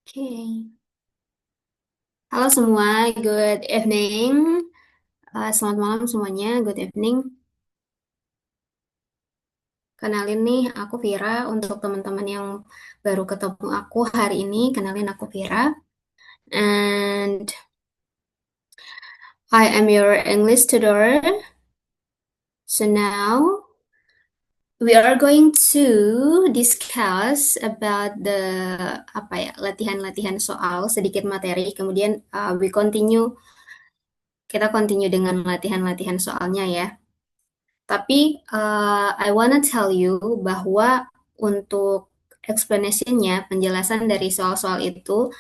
Oke. Halo semua, good evening. Selamat malam semuanya, good evening. Kenalin nih, aku Vira. Untuk teman-teman yang baru ketemu aku hari ini, kenalin aku Vira. And I am your English tutor. So now we are going to discuss about the latihan-latihan soal, sedikit materi. Kemudian kita continue dengan latihan-latihan soalnya ya. Tapi I wanna tell you bahwa untuk explanation-nya, penjelasan dari soal-soal itu,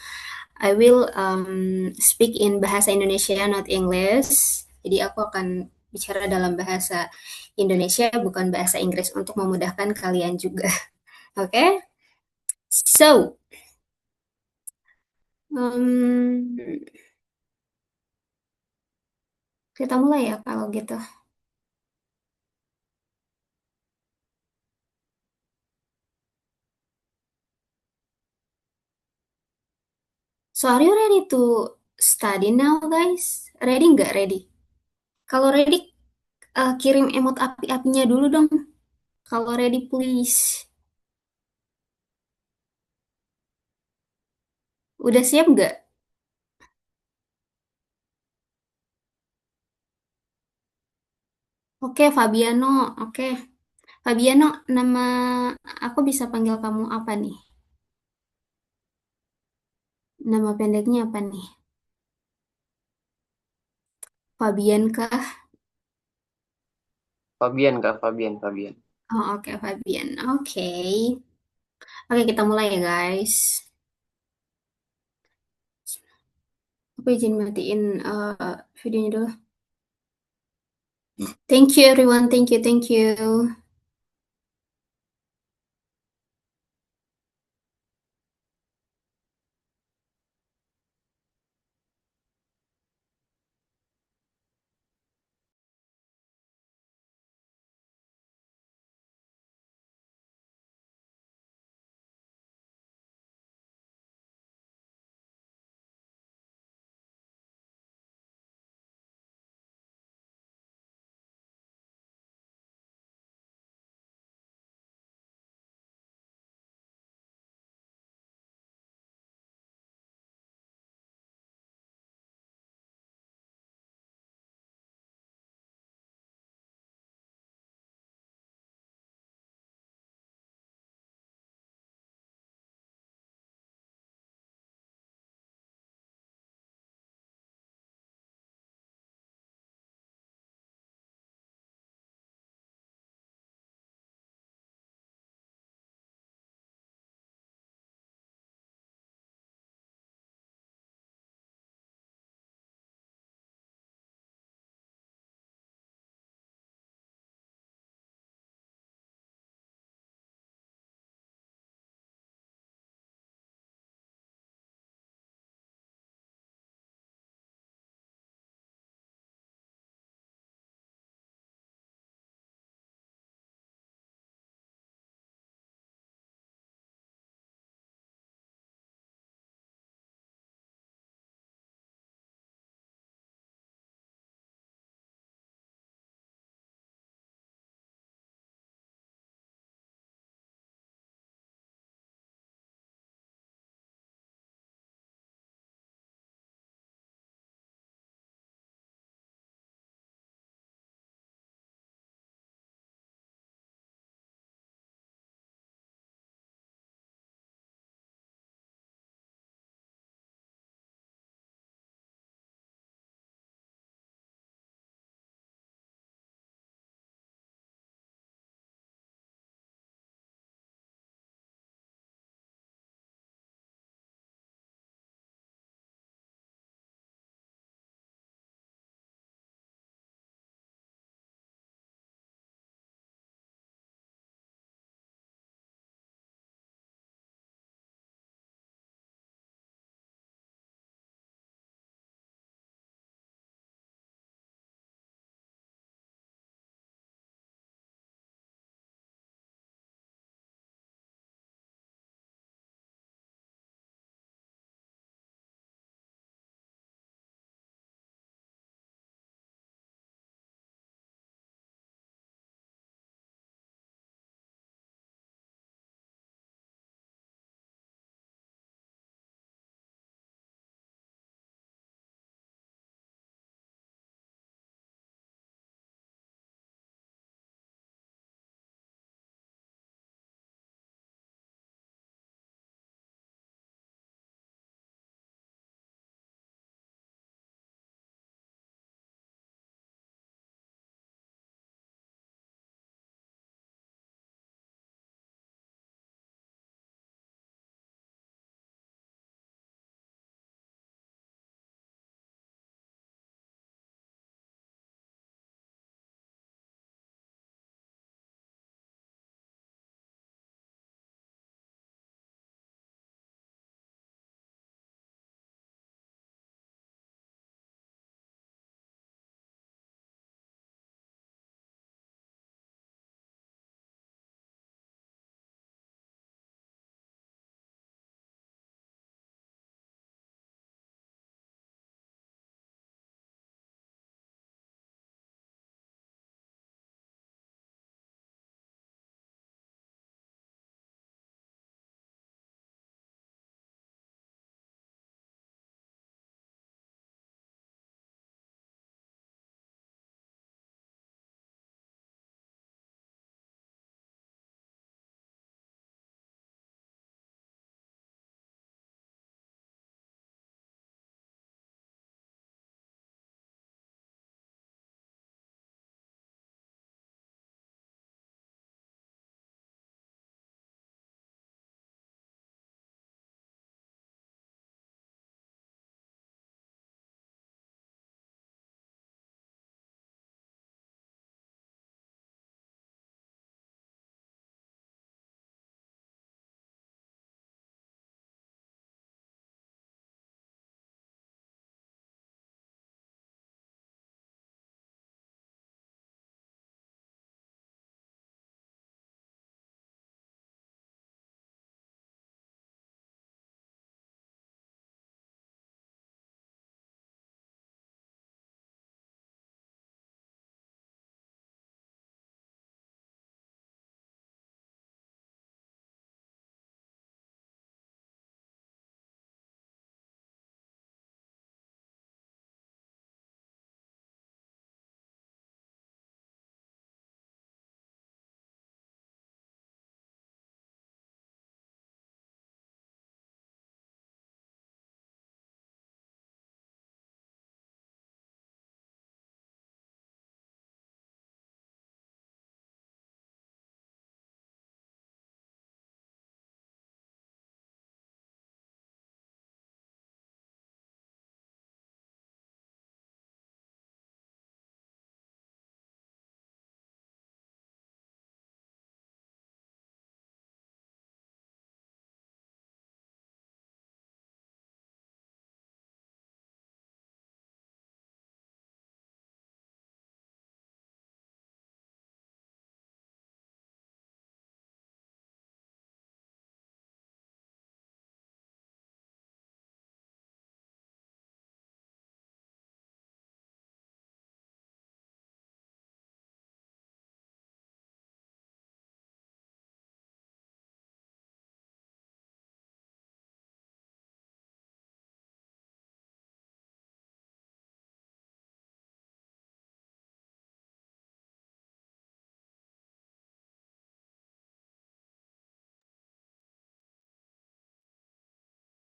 I will speak in bahasa Indonesia, not English. Jadi aku akan bicara dalam bahasa Indonesia, bukan bahasa Inggris untuk memudahkan kalian juga. Oke? Okay? So, um, kita mulai ya kalau gitu. So, are you ready to study now, guys? Ready nggak? Ready? Kalau ready, kirim emot api-apinya dulu dong. Kalau ready, please. Udah siap nggak? Oke, Fabiano. Oke. Fabiano, nama aku bisa panggil kamu apa nih? Nama pendeknya apa nih? Fabian kah? Fabian Kak, Fabian, Fabian. Oh, oke, Fabian. Oke. Oke, kita mulai ya, guys. Aku izin matiin videonya dulu. Thank you, everyone. Thank you, thank you.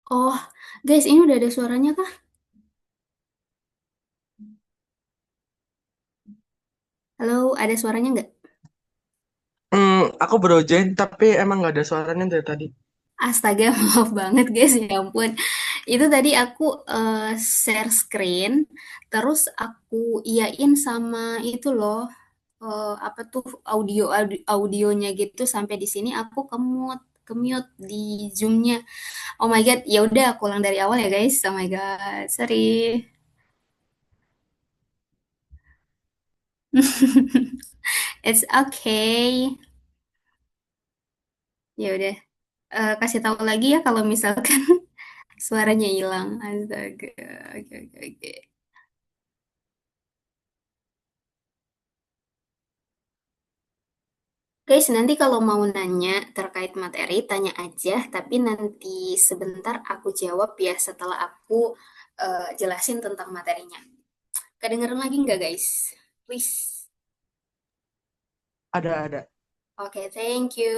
Oh, guys, ini udah ada suaranya kah? Halo, ada suaranya nggak? Aku baru join tapi emang nggak ada suaranya dari tadi. Astaga, maaf banget guys, ya ampun. Itu tadi aku share screen, terus aku iyain sama itu loh, apa tuh audionya gitu sampai di sini aku kemute di Zoom-nya. Oh my God, ya udah aku ulang dari awal ya guys. Oh my God, sorry. It's okay. Ya udah. Kasih tahu lagi ya kalau misalkan suaranya hilang. Astaga. Oke, oke, oke. Guys, nanti kalau mau nanya terkait materi, tanya aja. Tapi nanti sebentar aku jawab ya setelah aku jelasin tentang materinya. Kedengeran lagi nggak, guys? Please. Ada. Oke, thank you.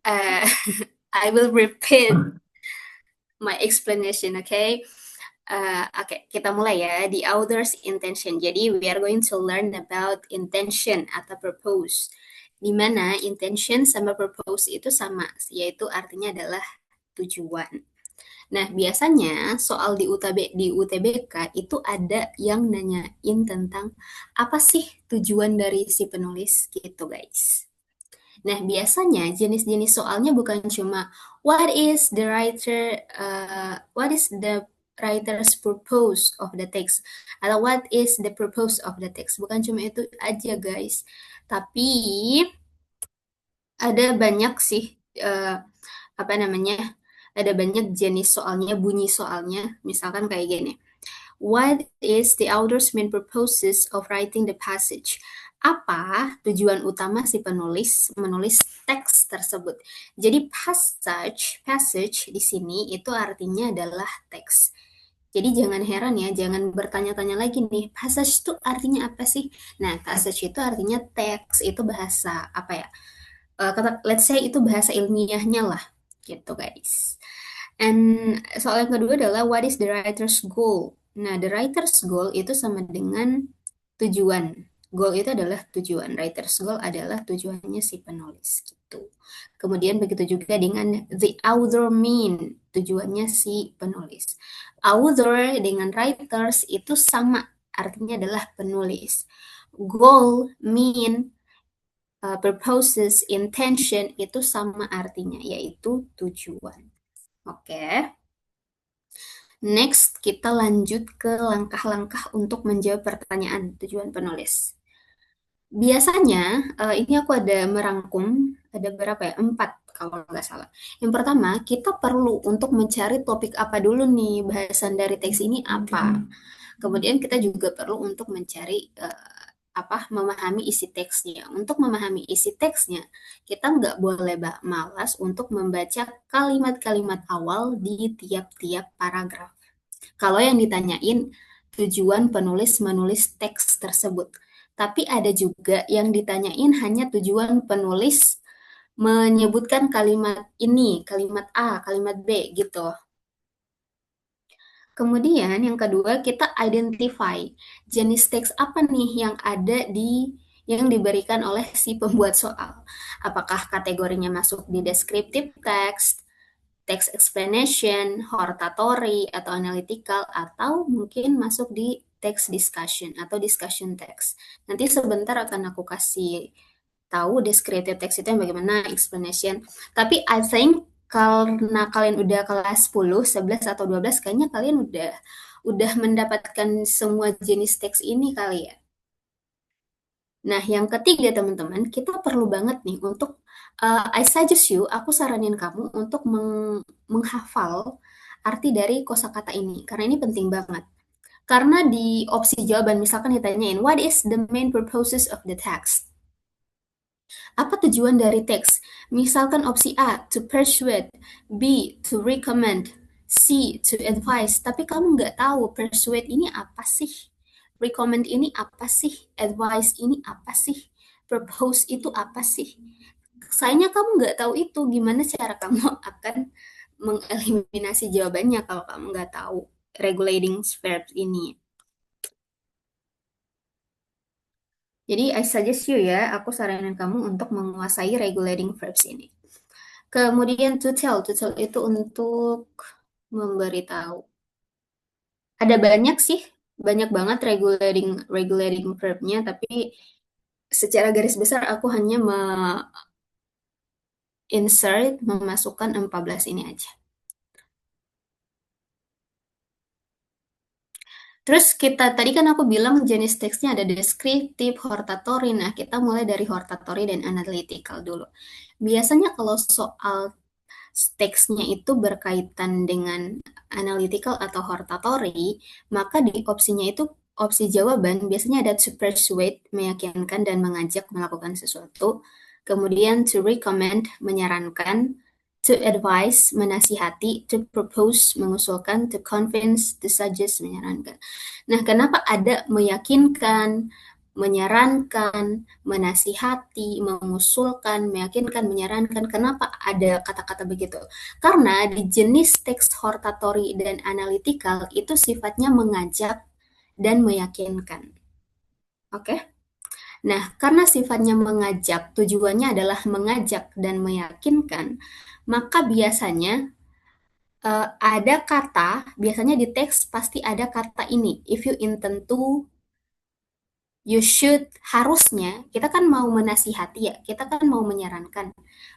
Uh, I will repeat my explanation, okay? Oke, kita mulai ya. The author's intention. Jadi, we are going to learn about intention atau purpose. Di mana intention sama purpose itu sama, yaitu artinya adalah tujuan. Nah, biasanya soal di UTBK itu ada yang nanyain tentang apa sih tujuan dari si penulis gitu, guys. Nah, biasanya jenis-jenis soalnya bukan cuma what is the writer's purpose of the text atau what is the purpose of the text. Bukan cuma itu aja, guys. Tapi ada banyak sih apa namanya? Ada banyak jenis soalnya, bunyi soalnya. Misalkan kayak gini. What is the author's main purposes of writing the passage? Apa tujuan utama si penulis menulis teks tersebut? Jadi passage di sini itu artinya adalah teks. Jadi jangan heran ya, jangan bertanya-tanya lagi nih, passage itu artinya apa sih? Nah, passage itu artinya teks, itu bahasa apa ya? Let's say itu bahasa ilmiahnya lah, gitu guys. And soal yang kedua adalah what is the writer's goal? Nah, the writer's goal itu sama dengan tujuan. Goal itu adalah tujuan. Writer's goal adalah tujuannya si penulis gitu. Kemudian begitu juga dengan the author mean, tujuannya si penulis. Author dengan writers itu sama, artinya adalah penulis. Goal, mean, purposes, intention itu sama artinya, yaitu tujuan. Oke. Next, kita lanjut ke langkah-langkah untuk menjawab pertanyaan tujuan penulis. Biasanya, ini aku ada merangkum, ada berapa ya? 4 kalau nggak salah. Yang pertama, kita perlu untuk mencari topik apa dulu nih, bahasan dari teks ini apa. Kemudian kita juga perlu untuk mencari memahami isi teksnya. Untuk memahami isi teksnya, kita nggak boleh malas untuk membaca kalimat-kalimat awal di tiap-tiap paragraf. Kalau yang ditanyain tujuan penulis menulis teks tersebut. Tapi ada juga yang ditanyain hanya tujuan penulis menyebutkan kalimat ini, kalimat A, kalimat B gitu. Kemudian yang kedua kita identify jenis teks apa nih yang diberikan oleh si pembuat soal. Apakah kategorinya masuk di descriptive text, text explanation, hortatory, atau analytical, atau mungkin masuk di text discussion atau discussion text. Nanti sebentar akan aku kasih tahu descriptive text itu yang bagaimana, explanation. Tapi I think karena kalian udah kelas 10, 11, atau 12, kayaknya kalian udah mendapatkan semua jenis teks ini kali ya. Nah, yang ketiga teman-teman, kita perlu banget nih untuk I suggest you, aku saranin kamu untuk menghafal arti dari kosakata ini karena ini penting banget. Karena di opsi jawaban misalkan ditanyain what is the main purposes of the text? Apa tujuan dari teks? Misalkan opsi A to persuade, B to recommend, C to advise. Tapi kamu nggak tahu persuade ini apa sih? Recommend ini apa sih? Advice ini apa sih? Propose itu apa sih? Sayangnya kamu nggak tahu itu, gimana cara kamu akan mengeliminasi jawabannya kalau kamu nggak tahu regulating verbs ini. Jadi I suggest you ya, aku saranin kamu untuk menguasai regulating verbs ini. Kemudian to tell itu untuk memberitahu. Ada banyak sih, banyak banget regulating regulating verb-nya, tapi secara garis besar aku hanya memasukkan 14 ini aja. Terus tadi kan aku bilang jenis teksnya ada deskriptif, hortatory. Nah, kita mulai dari hortatory dan analytical dulu. Biasanya kalau soal teksnya itu berkaitan dengan analytical atau hortatory, maka di opsinya itu opsi jawaban biasanya ada to persuade, meyakinkan dan mengajak melakukan sesuatu. Kemudian to recommend, menyarankan, to advise, menasihati, to propose, mengusulkan, to convince, to suggest, menyarankan. Nah, kenapa ada meyakinkan, menyarankan, menasihati, mengusulkan, meyakinkan, menyarankan? Kenapa ada kata-kata begitu? Karena di jenis teks hortatory dan analytical itu sifatnya mengajak dan meyakinkan. Oke? Nah, karena sifatnya mengajak, tujuannya adalah mengajak dan meyakinkan, maka biasanya ada kata, biasanya di teks pasti ada kata ini. If you intend to, you should, harusnya, kita kan mau menasihati ya, kita kan mau menyarankan.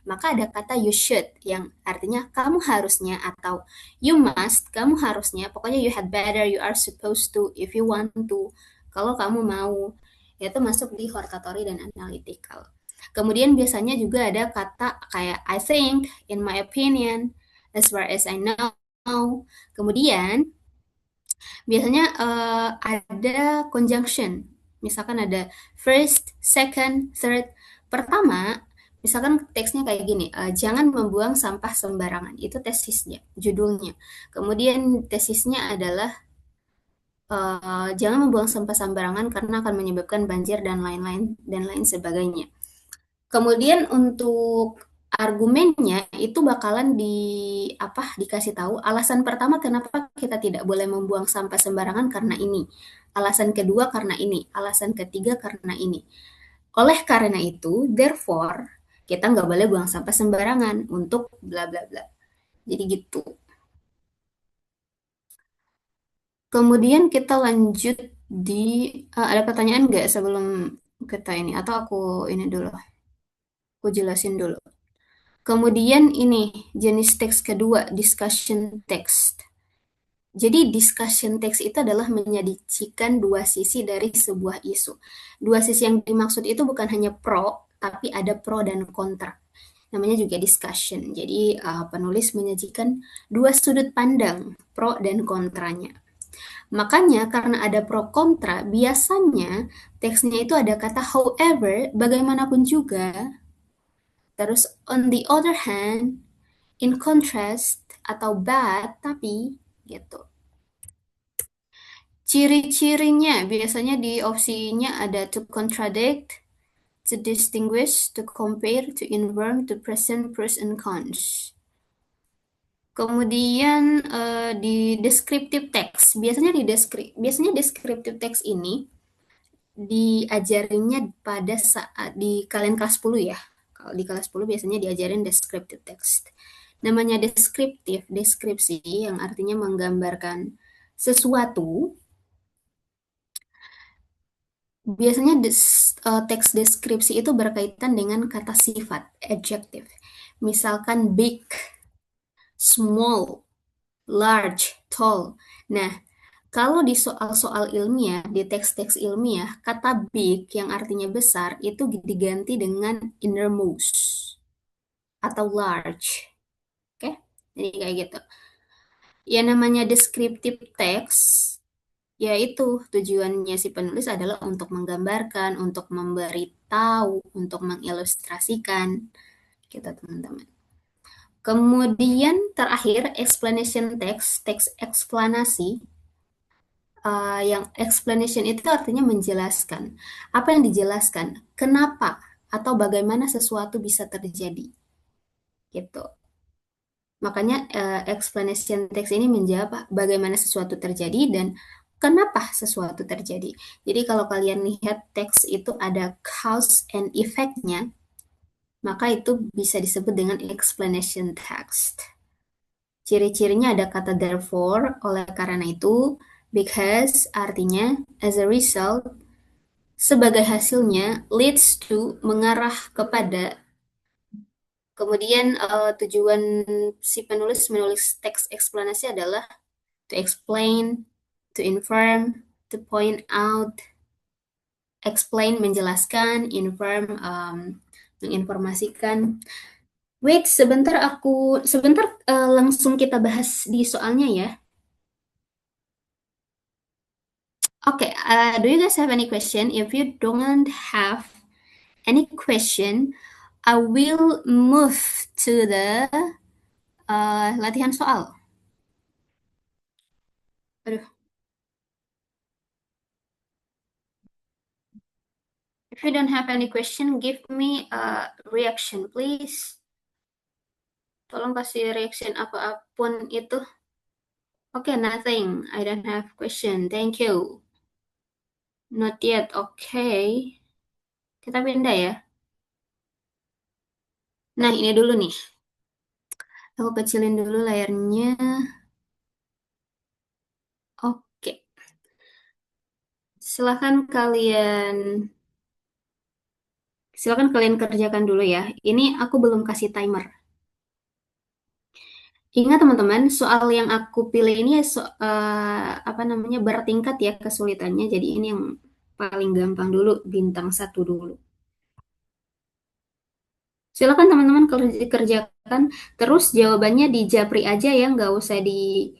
Maka ada kata you should yang artinya kamu harusnya atau you must, kamu harusnya, pokoknya you had better, you are supposed to, if you want to, kalau kamu mau. Itu masuk di hortatory dan analytical. Kemudian biasanya juga ada kata kayak I think, in my opinion, as far as I know. Kemudian biasanya ada conjunction. Misalkan ada first, second, third. Pertama, misalkan teksnya kayak gini, jangan membuang sampah sembarangan. Itu tesisnya, judulnya. Kemudian tesisnya adalah jangan membuang sampah sembarangan karena akan menyebabkan banjir dan lain sebagainya. Kemudian untuk argumennya itu bakalan dikasih tahu alasan pertama kenapa kita tidak boleh membuang sampah sembarangan karena ini. Alasan kedua karena ini, alasan ketiga karena ini. Oleh karena itu, therefore, kita nggak boleh buang sampah sembarangan untuk bla bla bla. Jadi gitu. Kemudian kita lanjut di ada pertanyaan nggak sebelum kita ini atau aku ini dulu, aku jelasin dulu. Kemudian ini jenis teks kedua, discussion text. Jadi discussion text itu adalah menyajikan dua sisi dari sebuah isu. Dua sisi yang dimaksud itu bukan hanya pro, tapi ada pro dan kontra. Namanya juga discussion. Jadi penulis menyajikan dua sudut pandang, pro dan kontranya. Makanya karena ada pro kontra, biasanya teksnya itu ada kata however, bagaimanapun juga. Terus on the other hand, in contrast atau but tapi gitu. Ciri-cirinya biasanya di opsinya ada to contradict, to distinguish, to compare, to invert, to present pros and cons. Kemudian di descriptive text, biasanya descriptive text ini diajarinnya pada saat di kalian kelas 10 ya. Kalau di kelas 10 biasanya diajarin descriptive text. Namanya deskriptif, deskripsi yang artinya menggambarkan sesuatu. Biasanya teks deskripsi itu berkaitan dengan kata sifat, adjective. Misalkan big, small, large, tall. Nah, kalau di soal-soal ilmiah, di teks-teks ilmiah, kata big yang artinya besar itu diganti dengan innermost atau large. Oke? Jadi kayak gitu. Ya namanya descriptive text, yaitu tujuannya si penulis adalah untuk menggambarkan, untuk memberitahu, untuk mengilustrasikan, gitu teman-teman. Kemudian terakhir explanation text, teks eksplanasi. Yang explanation itu artinya menjelaskan. Apa yang dijelaskan? Kenapa atau bagaimana sesuatu bisa terjadi? Gitu. Makanya explanation text ini menjawab bagaimana sesuatu terjadi dan kenapa sesuatu terjadi. Jadi kalau kalian lihat teks itu ada cause and effect-nya, maka itu bisa disebut dengan explanation text. Ciri-cirinya ada kata therefore, oleh karena itu, because artinya as a result, sebagai hasilnya, leads to mengarah kepada. Kemudian tujuan si penulis menulis teks eksplanasi adalah to explain, to inform, to point out, explain menjelaskan, inform menginformasikan. Wait, sebentar langsung kita bahas di soalnya ya. Okay, do you guys have any question? If you don't have any question, I will move to the latihan soal. Aduh, if you don't have any question, give me a reaction, please. Tolong kasih reaction apapun itu. Okay, nothing. I don't have question. Thank you. Not yet. Okay. Kita pindah ya. Nah, ini dulu nih. Aku kecilin dulu layarnya. Oke. Silahkan kalian Silakan kalian kerjakan dulu ya. Ini aku belum kasih timer. Ingat teman-teman, soal yang aku pilih ini apa namanya bertingkat ya kesulitannya. Jadi ini yang paling gampang dulu, bintang satu dulu. Silakan teman-teman kerjakan. Terus jawabannya di japri aja ya, nggak usah di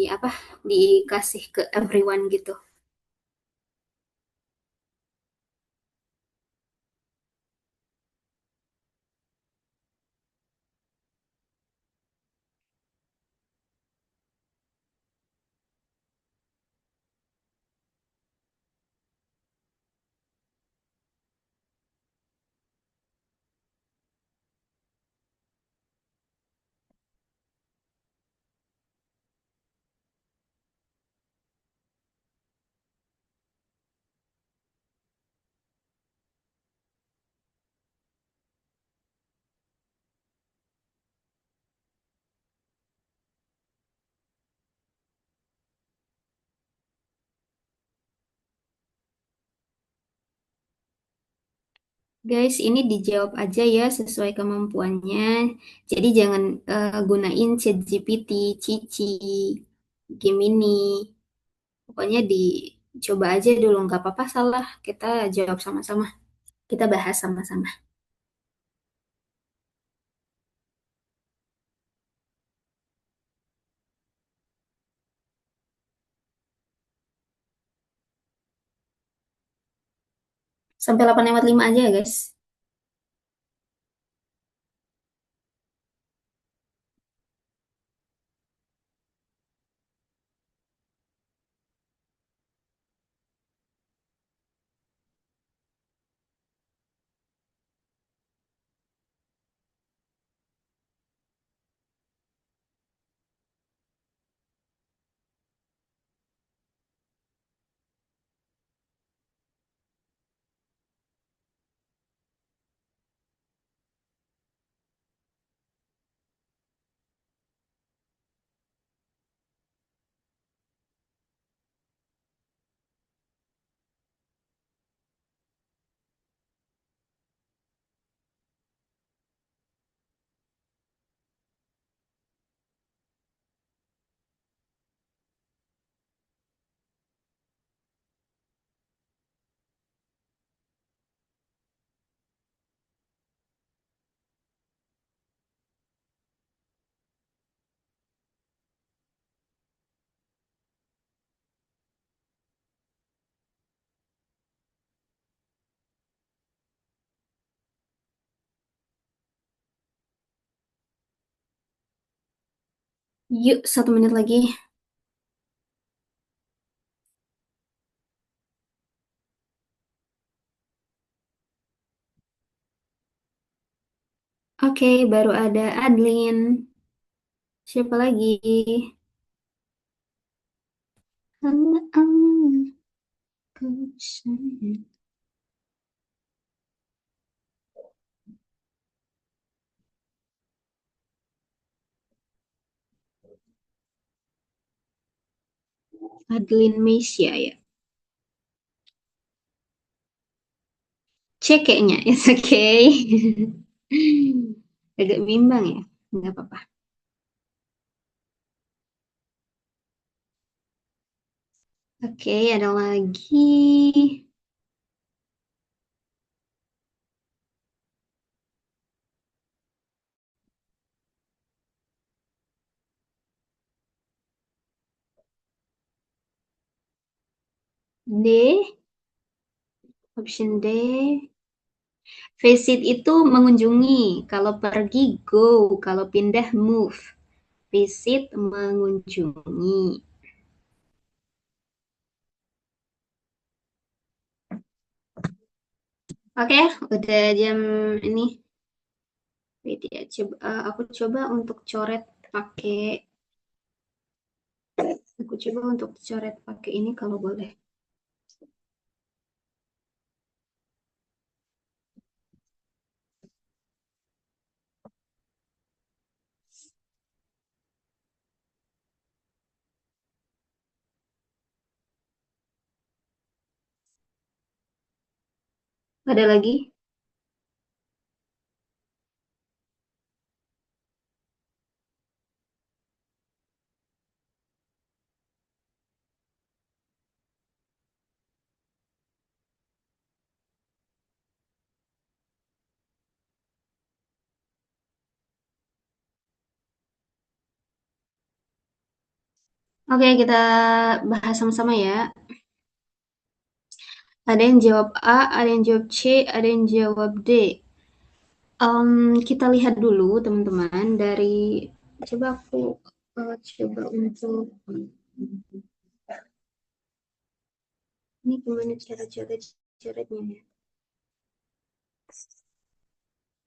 apa dikasih ke everyone gitu. Guys, ini dijawab aja ya sesuai kemampuannya. Jadi jangan gunain ChatGPT, Cici, Gemini. Pokoknya dicoba aja dulu, nggak apa-apa salah. Kita jawab sama-sama. Kita bahas sama-sama. Sampai 8:05 aja ya, guys. Yuk, 1 menit lagi. Oke, baru ada Adlin. Siapa lagi? Adeline Mesia ya. C kayaknya. It's okay. Agak bimbang ya. Nggak apa-apa. Oke, ada lagi. D. Option D. Visit itu mengunjungi. Kalau pergi, go. Kalau pindah, move. Visit mengunjungi. Oke, udah jam ini. Wait ya, aku coba untuk coret pakai ini kalau boleh. Ada lagi? Oke, kita bahas sama-sama ya. Ada yang jawab A, ada yang jawab C, ada yang jawab D. Kita lihat dulu teman-teman dari coba aku coba untuk ini gimana cara coretnya ya?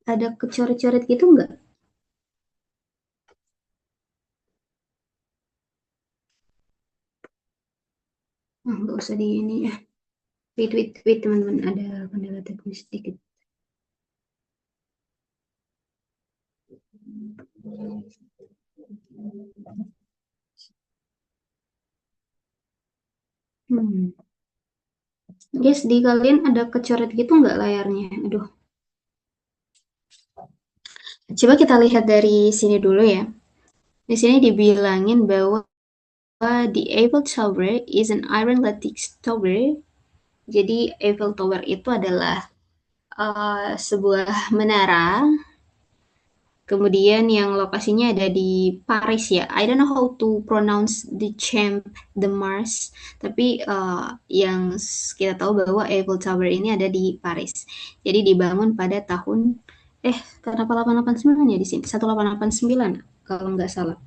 Ada kecoret-coret gitu nggak? Nggak usah di ini ya. Wait teman-teman, ada kendala teknis sedikit. Hmm. Guys, di kalian ada kecoret gitu nggak layarnya? Aduh. Coba kita lihat dari sini dulu ya. Di sini dibilangin bahwa the Eiffel Tower is an iron lattice tower. Jadi Eiffel Tower itu adalah sebuah menara. Kemudian yang lokasinya ada di Paris ya. I don't know how to pronounce the Champ de Mars. Tapi yang kita tahu bahwa Eiffel Tower ini ada di Paris. Jadi dibangun pada tahun kenapa 889 ya di sini? 1889 kalau nggak salah.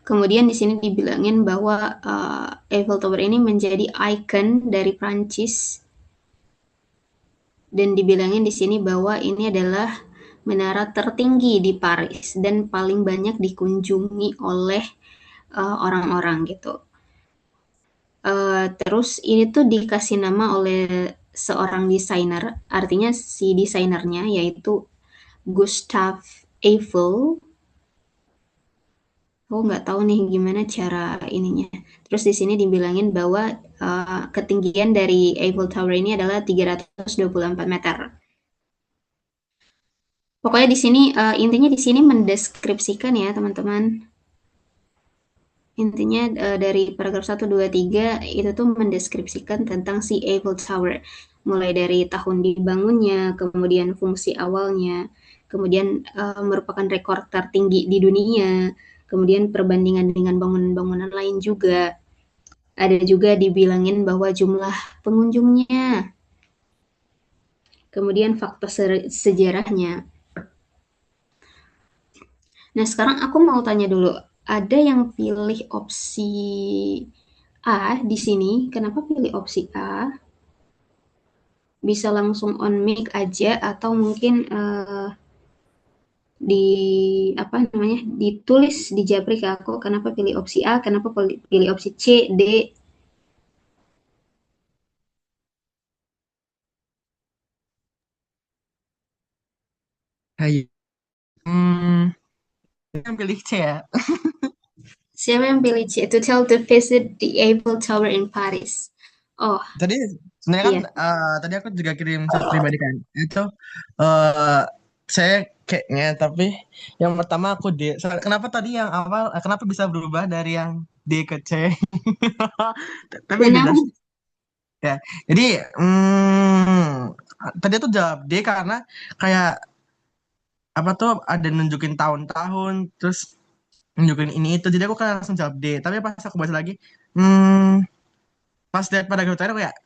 Kemudian di sini dibilangin bahwa Eiffel Tower ini menjadi ikon dari Prancis dan dibilangin di sini bahwa ini adalah menara tertinggi di Paris dan paling banyak dikunjungi oleh orang-orang gitu. Terus ini tuh dikasih nama oleh seorang desainer, artinya si desainernya yaitu Gustave Eiffel. Aku nggak tahu nih gimana cara ininya. Terus di sini dibilangin bahwa ketinggian dari Eiffel Tower ini adalah 324 meter. Pokoknya di sini intinya di sini mendeskripsikan ya teman-teman. Intinya dari paragraf 1, 2, 3 itu tuh mendeskripsikan tentang si Eiffel Tower. Mulai dari tahun dibangunnya, kemudian fungsi awalnya, kemudian merupakan rekor tertinggi di dunia, kemudian perbandingan dengan bangunan-bangunan lain juga. Ada juga dibilangin bahwa jumlah pengunjungnya, kemudian faktor sejarahnya. Nah, sekarang aku mau tanya dulu, ada yang pilih opsi A di sini. Kenapa pilih opsi A? Bisa langsung on mic aja atau mungkin di apa namanya, ditulis di japri ke aku, kenapa pilih opsi A, kenapa pilih opsi C, D. Hai. Hmm, yang pilih C ya. Siapa yang pilih C? To tell to visit the Eiffel Tower in Paris. Oh, Tadi sebenarnya kan iya. tadi aku juga kirim chat pribadi kan. Itu eh saya kayaknya tapi yang pertama aku D. Kenapa tadi yang awal kenapa bisa berubah dari yang D ke C? Tapi udah Kenapa? jelas ya. Jadi tadi aku jawab D karena kayak apa tuh ada nunjukin tahun-tahun terus nunjukin ini itu jadi aku kan langsung jawab D tapi pas aku baca lagi hmm, pas lihat pada grup aku kayak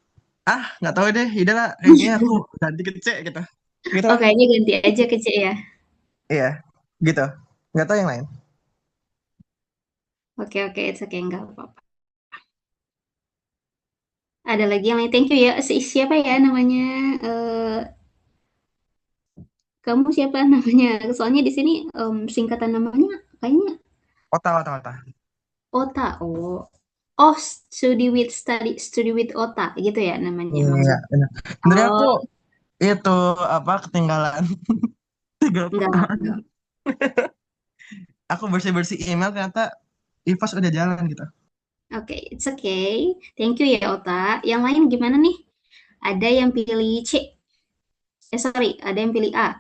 nggak tahu deh udah lah kayaknya aku ganti ke C gitu gitu Oh, lah kayaknya ganti aja ke C ya. iya gitu nggak tahu yang lain. Oke, oke, it's okay, nggak apa-apa. Ada lagi yang lain, thank you ya. Siapa ya namanya? Eh, kamu siapa namanya? Soalnya di sini singkatan namanya kayaknya Otak otak otak. Ota. Oh, oh, studi with Ota gitu ya namanya Iya maksud. benar sebenarnya aku Oh, itu apa ketinggalan 3 tahun enggak. aku bersih bersih email ternyata Ivas udah jalan gitu. Oke, it's okay. Thank you ya Ota. Yang lain gimana nih? Ada yang pilih C. Sorry, ada yang pilih A.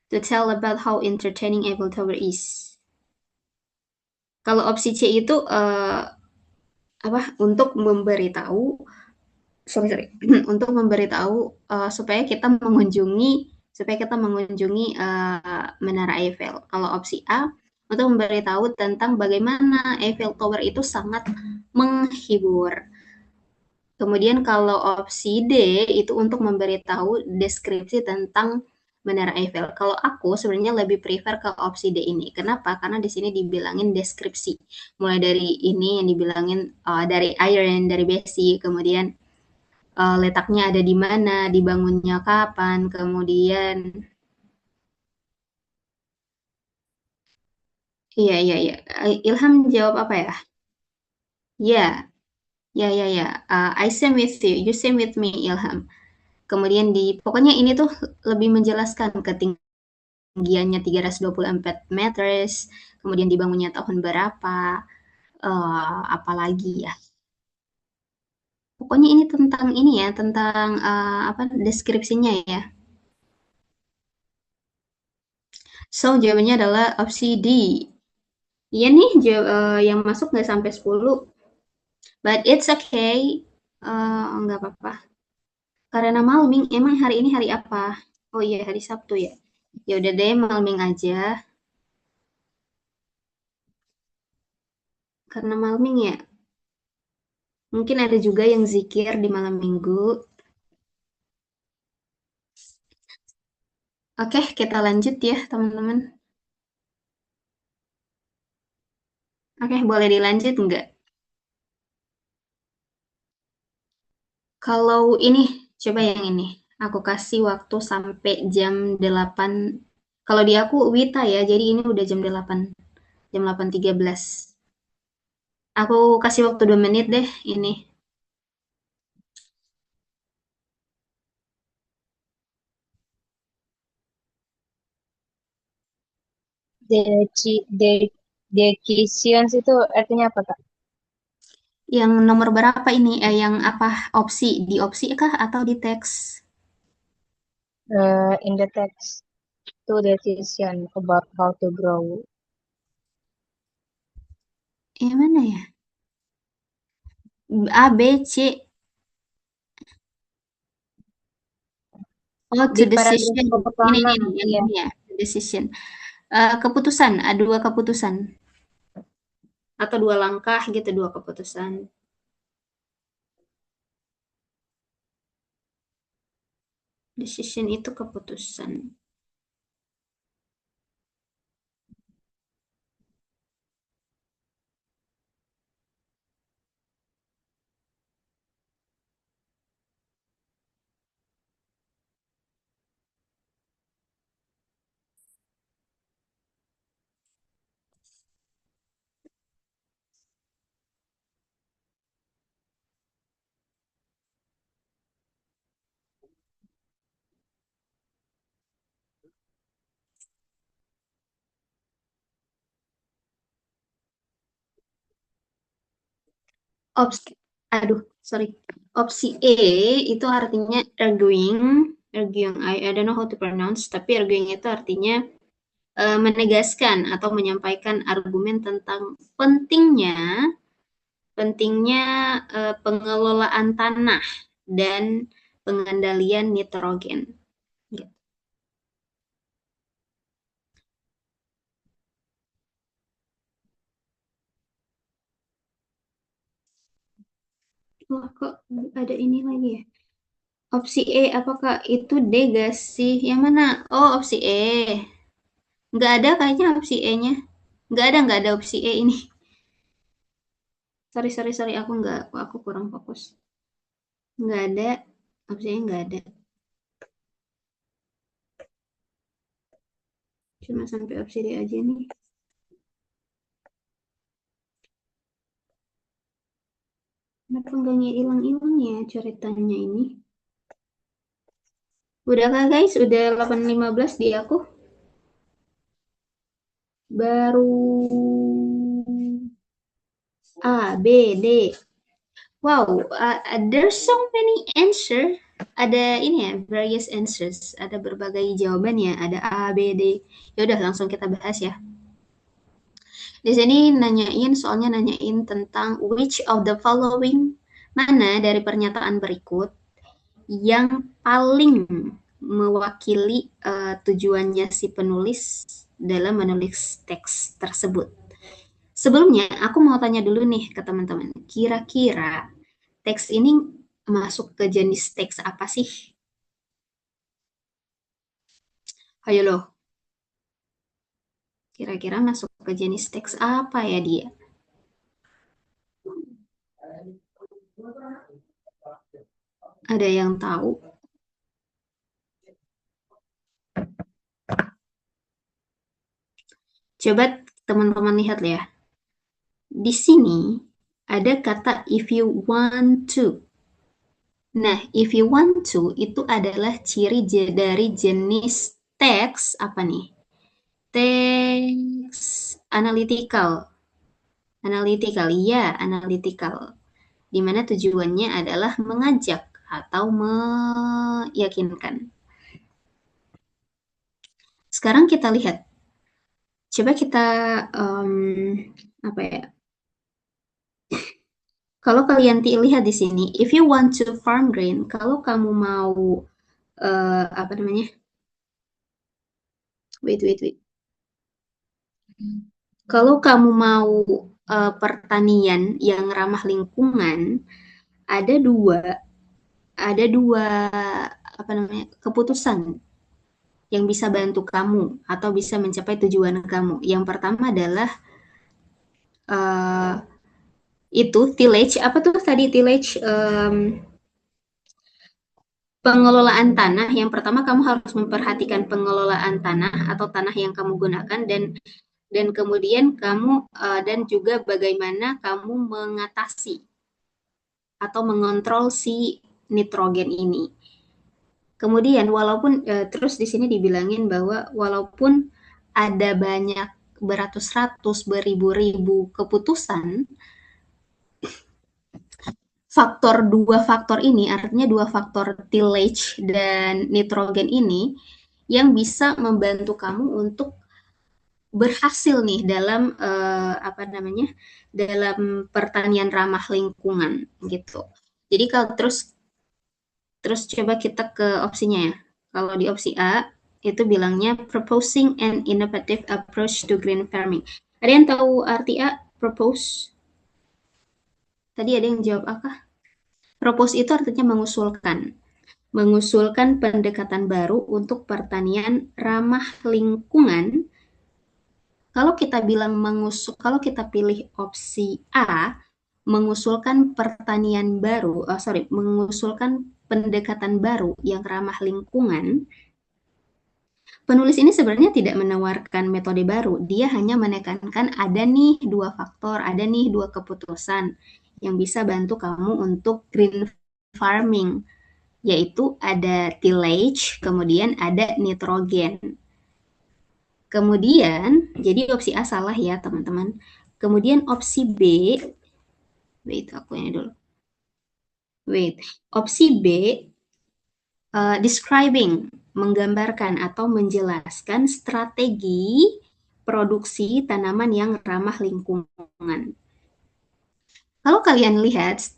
To tell about how entertaining Eiffel Tower is. Kalau opsi C itu apa? Untuk memberitahu, sorry, untuk memberitahu supaya kita mengunjungi Menara Eiffel. Kalau opsi A untuk memberitahu tentang bagaimana Eiffel Tower itu sangat menghibur. Kemudian kalau opsi D itu untuk memberitahu deskripsi tentang Menara Eiffel. Kalau aku sebenarnya lebih prefer ke opsi D ini. Kenapa? Karena di sini dibilangin deskripsi. Mulai dari ini yang dibilangin dari iron, dari besi, kemudian letaknya ada di mana, dibangunnya kapan, kemudian iya iya iya. Ilham jawab apa ya? Ya, ya ya ya. I same with you, you same with me Ilham. Kemudian pokoknya ini tuh lebih menjelaskan ketinggiannya 324 meters, kemudian dibangunnya tahun berapa, apalagi ya. Pokoknya ini tentang ini ya, tentang apa deskripsinya ya. So, jawabannya adalah opsi D. Iya nih, yang masuk nggak sampai 10. But it's okay. Nggak apa-apa. Karena malming, emang hari ini hari apa? Oh iya, hari Sabtu ya. Ya udah deh, malming aja. Karena malming ya. Mungkin ada juga yang zikir di malam minggu. Oke, kita lanjut ya, teman-teman. Oke, boleh dilanjut nggak? Kalau ini, coba yang ini. Aku kasih waktu sampai jam 8. Kalau di aku Wita ya, jadi ini udah jam 8. Jam 8.13. Aku kasih waktu 2 menit deh ini. Decisions itu artinya apa, Kak? Yang nomor berapa ini? Yang apa opsi? Di opsi kah atau di teks? In the text, to decision about how to grow. Yang mana ya? A, B, C. Oh, to Di paragraf decision. Ini, pertama, yang ya. ini ya, decision. Keputusan, ada dua keputusan. Atau dua langkah gitu, dua keputusan. Decision itu keputusan. Opsi, aduh, sorry. Opsi E itu artinya arguing, arguing. I don't know how to pronounce, tapi arguing itu artinya menegaskan atau menyampaikan argumen tentang pentingnya pentingnya pengelolaan tanah dan pengendalian nitrogen. Gitu. Wah, kok ada ini lagi ya? Opsi E, apakah itu D gak sih? Yang mana? Oh, opsi E. Nggak ada kayaknya opsi E-nya. Nggak ada opsi E ini. Sorry, sorry, sorry. Aku kurang fokus. Nggak ada. Opsi E nggak ada. Cuma sampai opsi D aja nih. Kenapa nggak hilang-hilang ya ceritanya ini? Udah kah guys? Udah 8.15 di aku. Baru A, B, D. Wow, there's so many answer. Ada ini ya, various answers. Ada berbagai jawaban ya. Ada A, B, D. Ya udah langsung kita bahas ya. Di sini soalnya nanyain tentang which of the following, mana dari pernyataan berikut yang paling mewakili tujuannya si penulis dalam menulis teks tersebut. Sebelumnya, aku mau tanya dulu nih ke teman-teman. Kira-kira teks ini masuk ke jenis teks apa sih? Ayo loh, kira-kira masuk ke jenis teks apa ya dia? Ada yang tahu? Coba teman-teman lihat ya. Di sini ada kata if you want to. Nah, if you want to itu adalah ciri dari jenis teks apa nih? Teks analytical. Analytical, ya, analytical. Di mana tujuannya adalah mengajak atau meyakinkan. Sekarang kita lihat. Coba kita apa ya? Kalau kalian lihat di sini, if you want to farm grain, kalau kamu mau apa namanya? Wait. Kalau kamu mau pertanian yang ramah lingkungan, ada dua apa namanya? Keputusan yang bisa bantu kamu atau bisa mencapai tujuan kamu. Yang pertama adalah itu tillage, apa tuh tadi tillage, pengelolaan tanah. Yang pertama kamu harus memperhatikan pengelolaan tanah atau tanah yang kamu gunakan dan kemudian kamu dan juga bagaimana kamu mengatasi atau mengontrol si nitrogen ini. Kemudian walaupun terus di sini dibilangin bahwa walaupun ada banyak beratus-ratus, beribu-ribu keputusan, dua faktor ini artinya dua faktor tillage dan nitrogen ini yang bisa membantu kamu untuk berhasil nih dalam apa namanya dalam pertanian ramah lingkungan gitu. Jadi kalau terus coba kita ke opsinya ya. Kalau di opsi A itu bilangnya proposing an innovative approach to green farming. Ada yang tahu arti A? Propose? Tadi ada yang jawab apa? Propose itu artinya mengusulkan. Mengusulkan pendekatan baru untuk pertanian ramah lingkungan. Kalau kita kalau kita pilih opsi A, mengusulkan pertanian baru, mengusulkan pendekatan baru yang ramah lingkungan, penulis ini sebenarnya tidak menawarkan metode baru, dia hanya menekankan ada nih dua faktor, ada nih dua keputusan yang bisa bantu kamu untuk green farming, yaitu ada tillage, kemudian ada nitrogen. Kemudian, jadi opsi A salah ya teman-teman. Kemudian opsi B, Wait, aku ini dulu. Wait, opsi B, describing, menggambarkan atau menjelaskan strategi produksi tanaman yang ramah lingkungan. Kalau kalian lihat,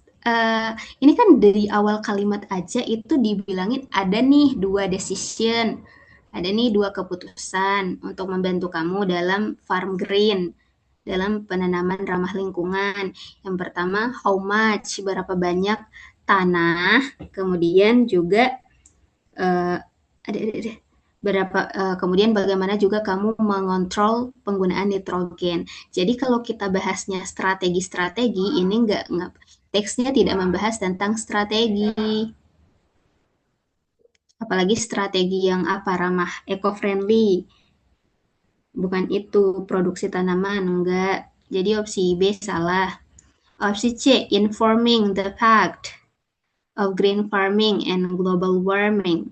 ini kan dari awal kalimat aja itu dibilangin ada nih 2 decision, ada nih 2 keputusan untuk membantu kamu dalam farm green, dalam penanaman ramah lingkungan. Yang pertama, how much, berapa banyak tanah, kemudian juga uh, ada berapa kemudian bagaimana juga kamu mengontrol penggunaan nitrogen. Jadi kalau kita bahasnya strategi-strategi, ini enggak teksnya tidak membahas tentang strategi, apalagi strategi yang apa, ramah eco-friendly. Bukan itu, produksi tanaman enggak. Jadi opsi B salah. Opsi C, informing the fact of green farming and global warming.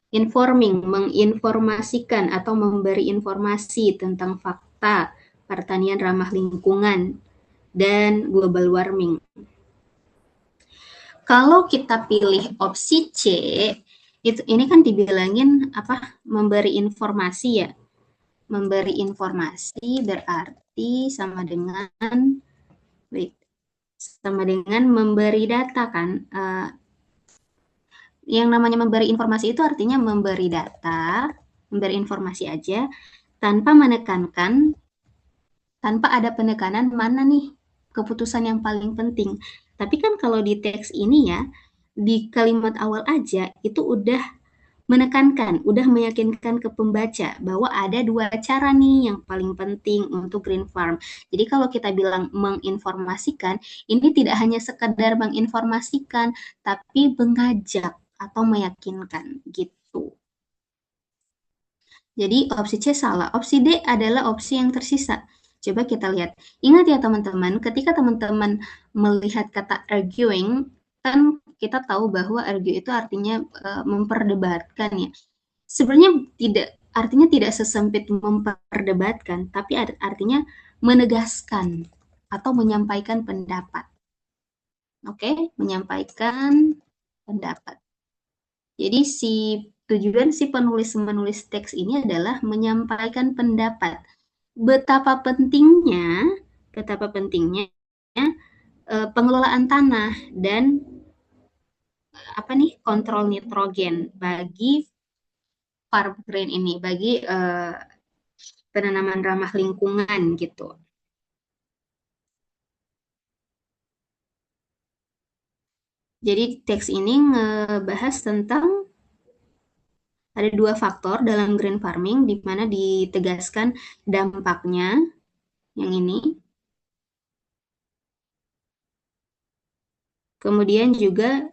Informing, menginformasikan atau memberi informasi tentang fakta pertanian ramah lingkungan dan global warming. Kalau kita pilih opsi C, ini kan dibilangin apa? Memberi informasi ya. Memberi informasi berarti sama dengan memberi data kan. Yang namanya memberi informasi itu artinya memberi data, memberi informasi aja tanpa menekankan, tanpa ada penekanan mana nih keputusan yang paling penting. Tapi kan kalau di teks ini ya, di kalimat awal aja itu udah menekankan, udah meyakinkan ke pembaca bahwa ada 2 cara nih yang paling penting untuk green farm. Jadi kalau kita bilang menginformasikan, ini tidak hanya sekedar menginformasikan, tapi mengajak atau meyakinkan gitu. Jadi opsi C salah. Opsi D adalah opsi yang tersisa. Coba kita lihat. Ingat ya teman-teman, ketika teman-teman melihat kata arguing, kan kita tahu bahwa argue itu artinya memperdebatkan ya. Sebenarnya artinya tidak sesempit memperdebatkan, tapi artinya menegaskan atau menyampaikan pendapat. Oke, menyampaikan pendapat. Jadi tujuan si penulis menulis teks ini adalah menyampaikan pendapat. Betapa pentingnya pengelolaan tanah dan kontrol nitrogen bagi farm green ini, bagi penanaman ramah lingkungan gitu. Jadi teks ini ngebahas tentang ada 2 faktor dalam green farming di mana ditegaskan dampaknya yang ini. Kemudian juga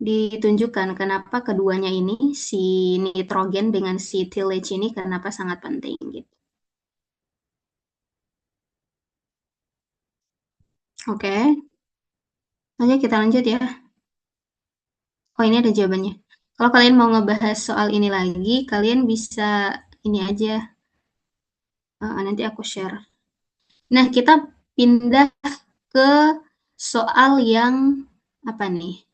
ditunjukkan kenapa keduanya ini, si nitrogen dengan si tillage ini kenapa sangat penting gitu. Oke. Oke, kita lanjut ya. Oh, ini ada jawabannya. Kalau kalian mau ngebahas soal ini lagi, kalian bisa ini aja. Nanti aku share. Nah, kita pindah ke soal yang apa nih?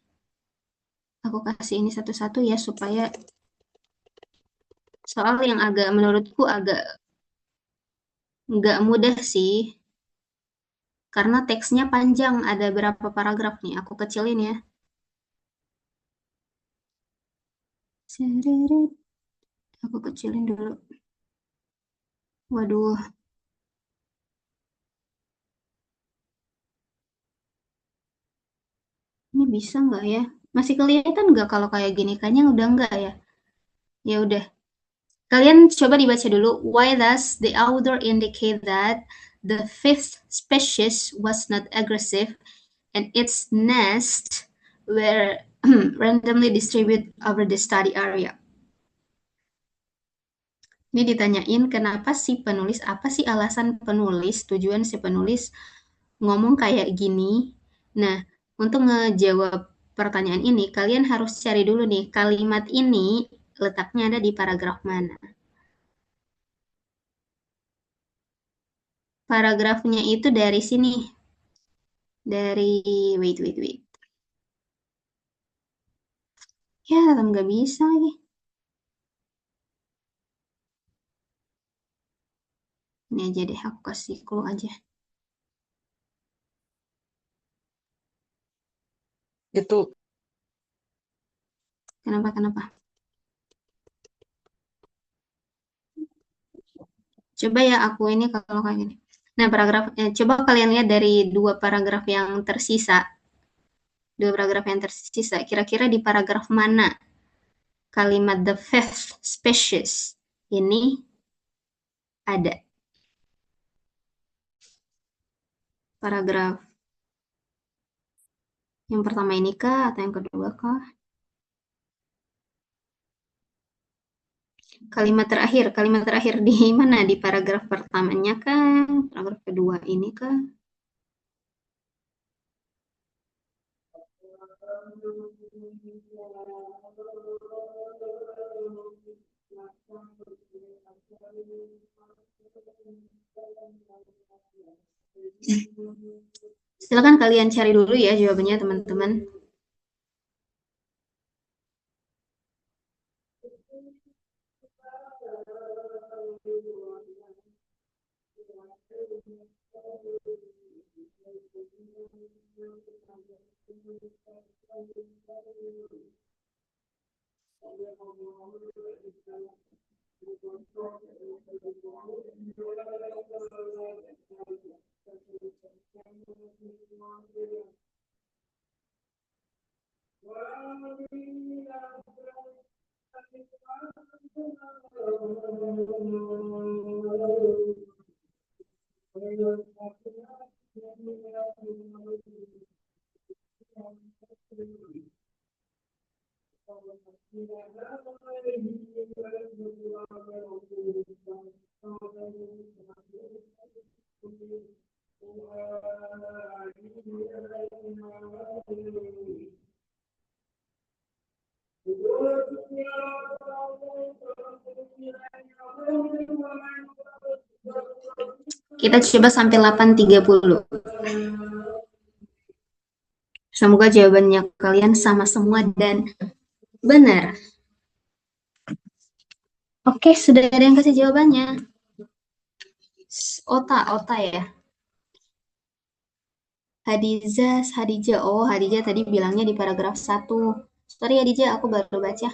Aku kasih ini satu-satu ya supaya soal yang agak menurutku agak nggak mudah sih. Karena teksnya panjang, ada berapa paragraf nih? Aku kecilin ya. Aku kecilin dulu. Waduh. Ini bisa nggak ya? Masih kelihatan nggak kalau kayak gini? Kayaknya udah nggak ya? Ya udah. Kalian coba dibaca dulu. Why does the author indicate that the fifth species was not aggressive and its nest were randomly distributed over the study area? Ini ditanyain kenapa si penulis, apa sih alasan penulis, tujuan si penulis ngomong kayak gini. Nah, untuk ngejawab pertanyaan ini, kalian harus cari dulu nih, kalimat ini letaknya ada di paragraf mana. Paragrafnya itu dari sini. Dari wait. Ya, tetap nggak bisa lagi. Ini aja deh, aku kasih clue aja. Itu Kenapa? Coba ya aku ini kalau kayak gini. Nah, coba kalian lihat dari dua paragraf yang tersisa. Kira-kira di paragraf mana kalimat the fifth species ini ada? Paragraf yang pertama ini kah atau yang kedua kah? Kalimat terakhir di mana? Di paragraf pertamanya kah? Paragraf kedua ini kah? Silakan kalian cari dulu ya jawabannya teman-teman. Kita coba sampai 8.30. Semoga jawabannya kalian sama semua dan benar. Oke, sudah ada yang kasih jawabannya. Ota ya. Hadijah. Oh, Hadijah tadi bilangnya di paragraf 1. Sorry Hadijah, aku baru baca.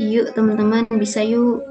Yuk teman-teman, bisa yuk.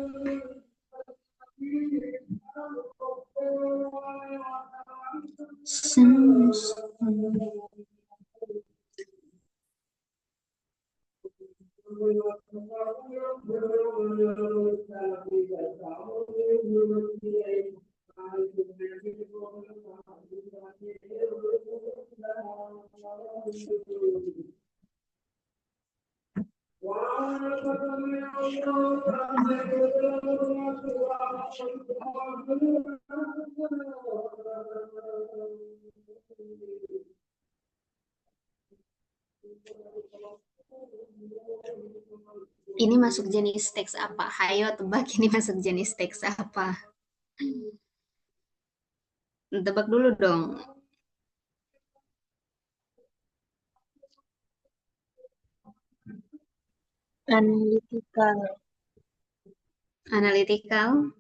Ini masuk jenis teks apa? Hayo tebak ini masuk jenis teks apa? Tebak dulu dong. Analytical. Analytical.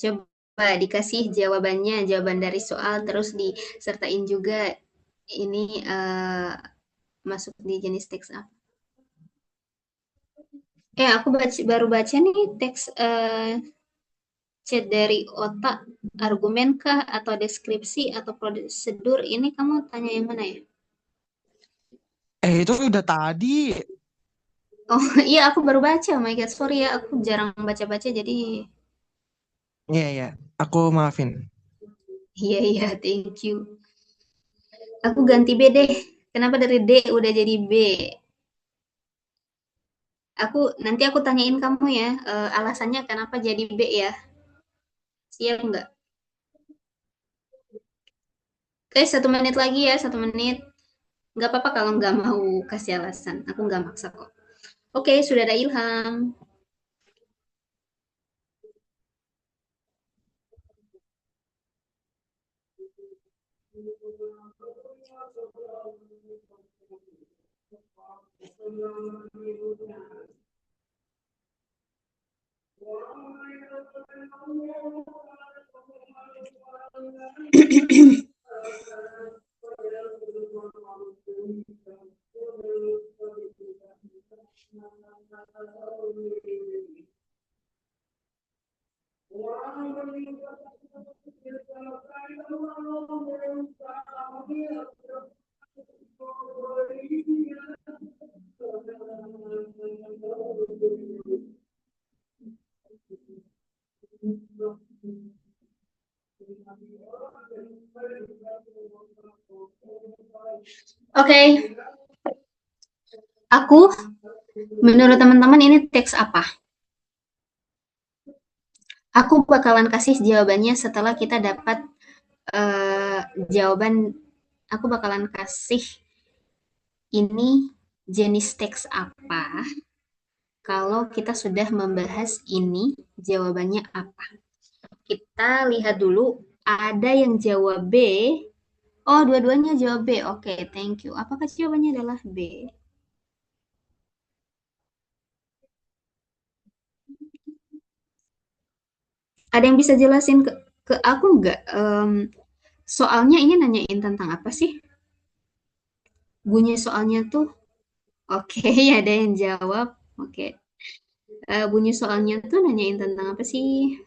Coba dikasih jawabannya, jawaban dari soal, terus disertain juga ini masuk di jenis teks apa. Aku baru baca nih teks chat dari otak, argumen kah atau deskripsi atau prosedur, ini kamu tanya yang mana ya? itu udah tadi. Oh iya, aku baru baca. Oh my god, sorry ya, aku jarang baca-baca jadi Iya, aku maafin. iya, thank you. Aku ganti B deh. Kenapa dari D udah jadi B? Nanti aku tanyain kamu ya, alasannya kenapa jadi B ya. Siap nggak? Oke, 1 menit lagi ya, 1 menit. Nggak apa-apa kalau nggak mau kasih alasan. Aku nggak maksa kok. Oke, sudah ada Ilham. Oke, menurut teman-teman ini teks apa? Aku bakalan kasih jawabannya setelah kita dapat eh, jawaban. Aku bakalan kasih ini jenis teks apa kalau kita sudah membahas ini jawabannya apa. Kita lihat dulu, ada yang jawab B. Oh, dua-duanya jawab B. Oke, thank you. Apakah jawabannya adalah B? Ada yang bisa jelasin ke aku nggak? Soalnya ini nanyain tentang apa sih? Bunyi soalnya tuh, oke, ada yang jawab. Oke. Bunyi soalnya tuh nanyain tentang apa sih?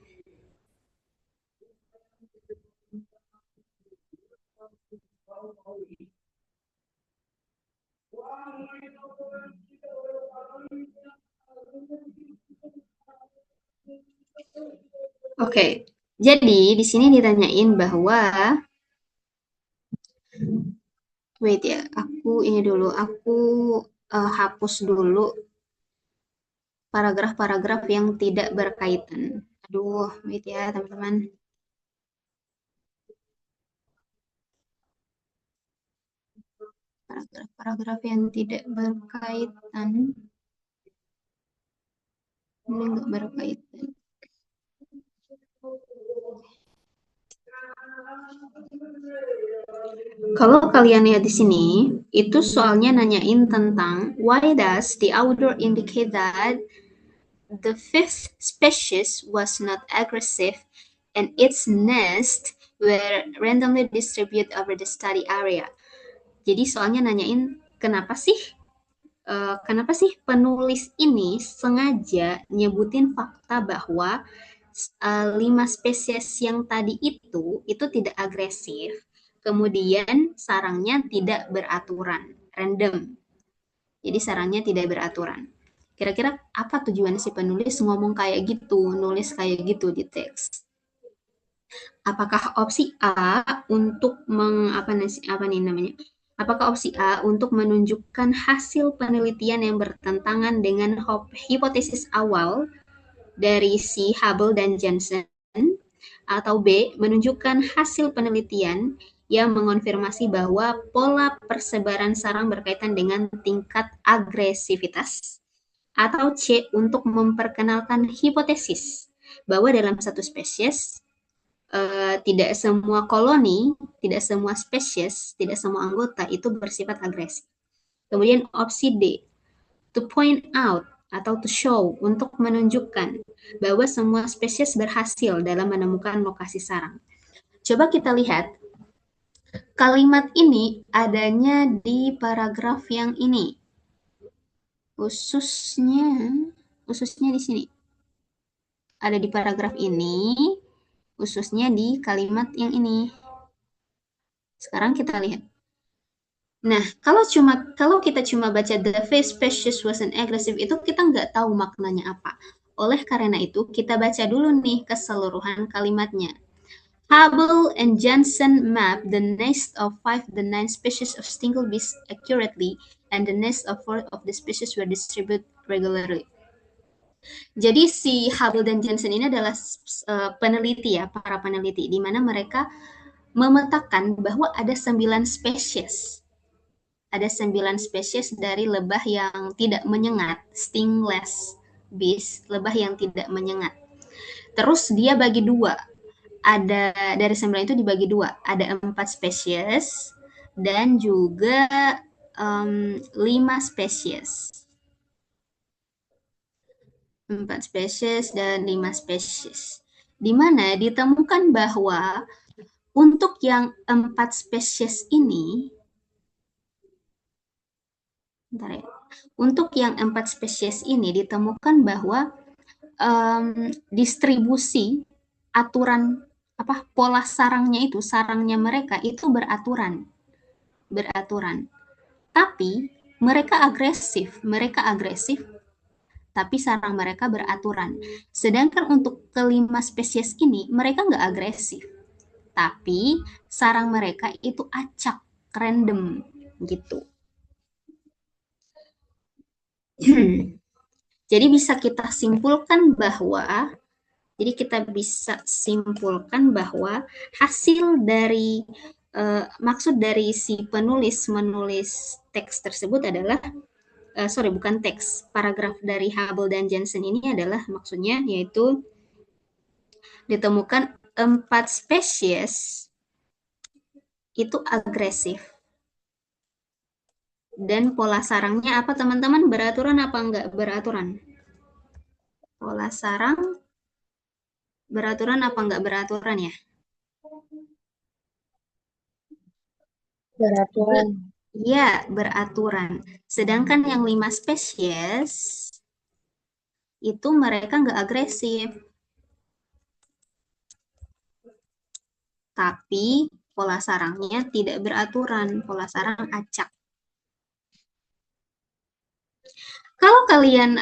Oke. Jadi di sini ditanyain bahwa, wait ya, aku ini dulu, aku hapus dulu paragraf-paragraf yang tidak berkaitan. Aduh, wait ya teman-teman. Paragraf-paragraf yang tidak berkaitan. Ini nggak berkaitan. Kalau kalian lihat di sini, itu soalnya nanyain tentang why does the author indicate that the fifth species was not aggressive and its nest were randomly distributed over the study area. Jadi soalnya nanyain kenapa sih penulis ini sengaja nyebutin fakta bahwa 5 spesies yang tadi itu tidak agresif, kemudian sarangnya tidak beraturan, random. Jadi sarangnya tidak beraturan. Kira-kira apa tujuan si penulis ngomong kayak gitu, nulis kayak gitu di teks? Apakah opsi A untuk apa nih namanya? Apakah opsi A untuk menunjukkan hasil penelitian yang bertentangan dengan hipotesis awal dari si Hubble dan Johnson, atau B menunjukkan hasil penelitian yang mengonfirmasi bahwa pola persebaran sarang berkaitan dengan tingkat agresivitas, atau C untuk memperkenalkan hipotesis bahwa dalam satu spesies tidak semua koloni, tidak semua spesies, tidak semua anggota itu bersifat agresif. Kemudian opsi D, to point out atau to show, untuk menunjukkan bahwa semua spesies berhasil dalam menemukan lokasi sarang. Coba kita lihat, kalimat ini adanya di paragraf yang ini. Khususnya di sini. Ada di paragraf ini, khususnya di kalimat yang ini. Sekarang kita lihat. Nah, kalau kita cuma baca the face species wasn't aggressive, itu kita nggak tahu maknanya apa. Oleh karena itu, kita baca dulu nih keseluruhan kalimatnya. Hubble and Johnson map the nest of 5 the 9 species of stinglebees accurately, and the nest of 4 of the species were distributed regularly. Jadi si Hubble dan Jensen ini adalah peneliti ya, para peneliti, di mana mereka memetakan bahwa ada 9 spesies. Ada 9 spesies dari lebah yang tidak menyengat, stingless beast, lebah yang tidak menyengat. Terus dia bagi dua, ada dari 9 itu dibagi dua, ada 4 spesies dan juga 5 spesies. 4 spesies dan 5 spesies. Di mana ditemukan bahwa untuk yang 4 spesies ini, bentar ya, untuk yang 4 spesies ini ditemukan bahwa distribusi aturan pola sarangnya mereka itu beraturan. Tapi mereka agresif, tapi sarang mereka beraturan. Sedangkan untuk kelima spesies ini mereka nggak agresif, tapi sarang mereka itu acak, random gitu. Jadi kita bisa simpulkan bahwa hasil dari maksud dari si penulis menulis teks tersebut adalah bukan teks, paragraf dari Hubble dan Jensen ini adalah maksudnya yaitu ditemukan 4 spesies itu agresif. Dan pola sarangnya apa teman-teman? Beraturan apa enggak beraturan? Pola sarang beraturan apa enggak beraturan ya? Beraturan. Iya, beraturan. Sedangkan yang 5 spesies itu mereka enggak agresif. Tapi pola sarangnya tidak beraturan, pola sarang acak. Kalau kalian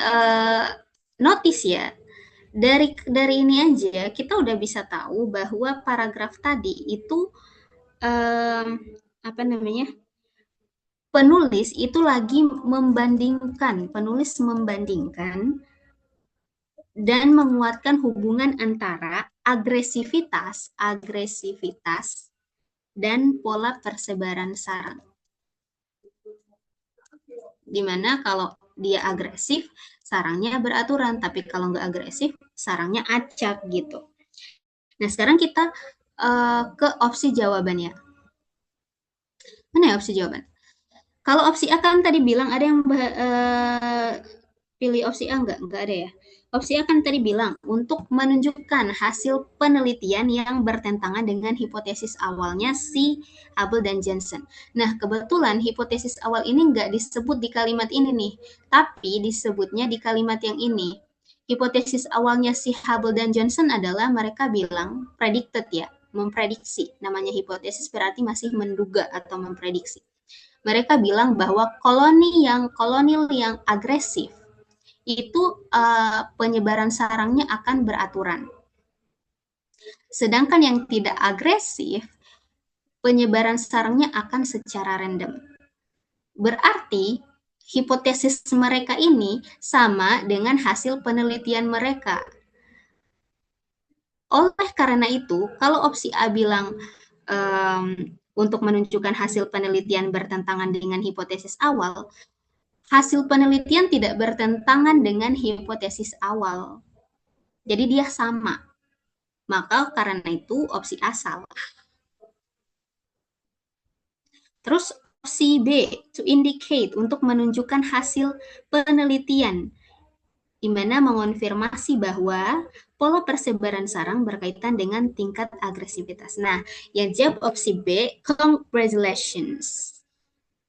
notice ya, dari ini aja kita udah bisa tahu bahwa paragraf tadi itu penulis itu lagi membandingkan dan menguatkan hubungan antara agresivitas dan pola persebaran sarang. Dimana kalau dia agresif, sarangnya beraturan, tapi kalau nggak agresif, sarangnya acak gitu. Nah, sekarang kita ke opsi jawabannya. Mana ya opsi jawaban? Kalau opsi A kan tadi bilang ada yang pilih opsi A enggak ada ya. Opsi A kan tadi bilang untuk menunjukkan hasil penelitian yang bertentangan dengan hipotesis awalnya si Hubble dan Jensen. Nah, kebetulan hipotesis awal ini enggak disebut di kalimat ini nih, tapi disebutnya di kalimat yang ini. Hipotesis awalnya si Hubble dan Jensen adalah mereka bilang predicted ya, memprediksi. Namanya hipotesis berarti masih menduga atau memprediksi. Mereka bilang bahwa kolonil yang agresif itu penyebaran sarangnya akan beraturan. Sedangkan yang tidak agresif, penyebaran sarangnya akan secara random. Berarti hipotesis mereka ini sama dengan hasil penelitian mereka. Oleh karena itu, kalau opsi A bilang untuk menunjukkan hasil penelitian bertentangan dengan hipotesis awal, hasil penelitian tidak bertentangan dengan hipotesis awal. Jadi dia sama. Maka karena itu opsi A salah. Terus opsi B, to indicate, untuk menunjukkan hasil penelitian, di mana mengonfirmasi bahwa pola persebaran sarang berkaitan dengan tingkat agresivitas. Nah, yang jawab opsi B, congratulations.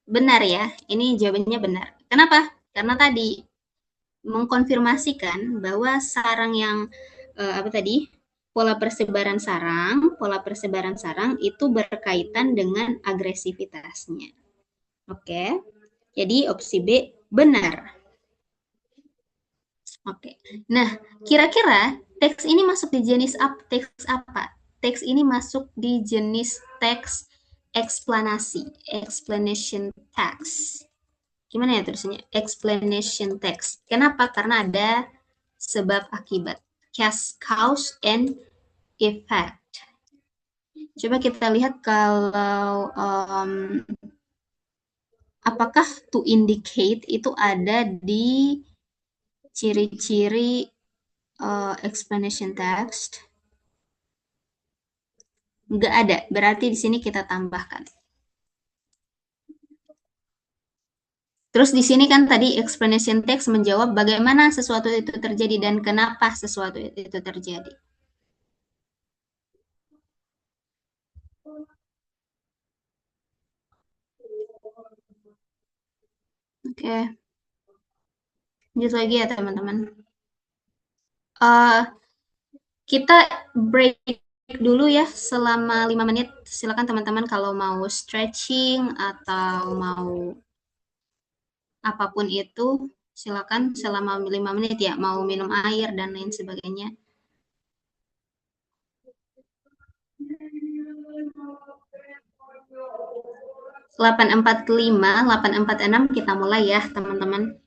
Benar ya, ini jawabannya benar. Kenapa? Karena tadi mengkonfirmasikan bahwa sarang yang pola persebaran sarang itu berkaitan dengan agresivitasnya. Oke. Jadi opsi B benar. Oke. Nah, kira-kira teks ini masuk di jenis teks apa? Teks ini masuk di jenis teks eksplanasi, explanation text. Gimana ya tulisannya? Explanation text. Kenapa? Karena ada sebab akibat. Cause and effect. Coba kita lihat kalau apakah to indicate itu ada di ciri-ciri explanation text. Nggak ada, berarti di sini kita tambahkan. Terus di sini kan tadi explanation text menjawab bagaimana sesuatu itu terjadi dan kenapa sesuatu itu terjadi. Oke, lanjut lagi ya teman-teman. Kita break dulu ya selama 5 menit. Silakan teman-teman kalau mau stretching atau mau apapun itu, silakan selama 5 menit ya, mau minum air dan lain sebagainya. Delapan 846 kita mulai ya teman-teman.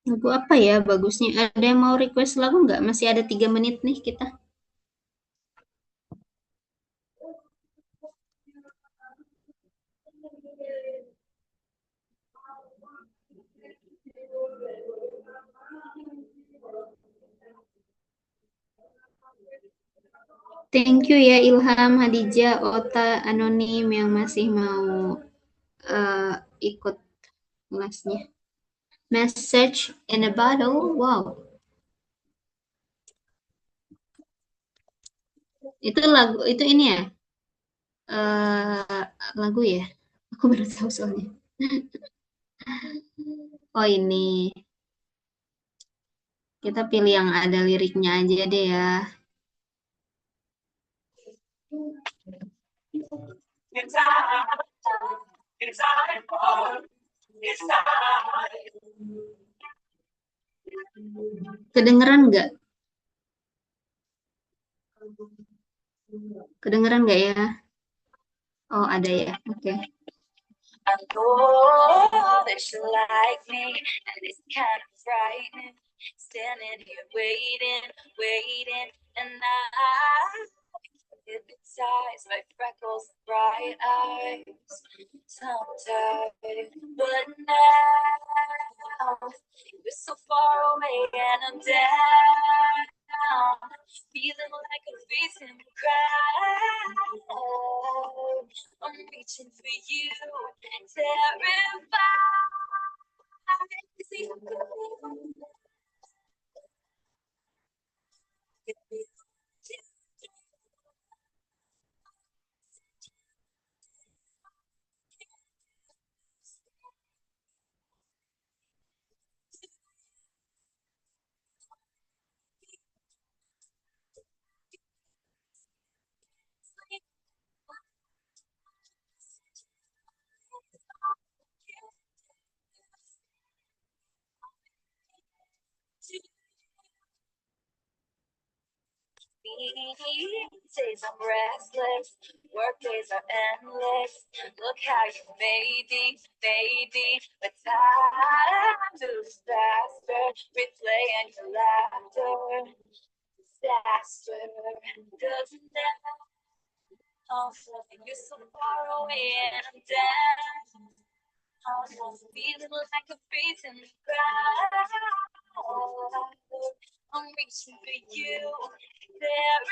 Lagu apa ya bagusnya? Ada yang mau request lagu nggak? Masih ada 3 menit nih kita. Thank you ya Ilham, Hadijah, Ota, Anonim yang masih mau ikut kelasnya. Message in a bottle, wow. Itu lagu, itu ini ya? Lagu ya? Aku baru tahu soalnya. Oh ini, kita pilih yang ada liriknya aja deh ya. Kedengeran nggak? Kedengeran nggak ya? Oh ada ya, oke. I know that you like me, and it's kind of frightening. Standing here waiting, and I hypnotized by freckles and bright eyes. Sometimes, but now you're so far away, and I'm down, feeling like a beast in the crowd. I'm reaching for you, terrified. See, Days I'm restless, work days are endless. Look how you made me, but time moves faster, replaying your laughter. Disaster doesn't end. You're so far away and I'm down. Feeling like a breeze in the crowd. I'm reaching for you. There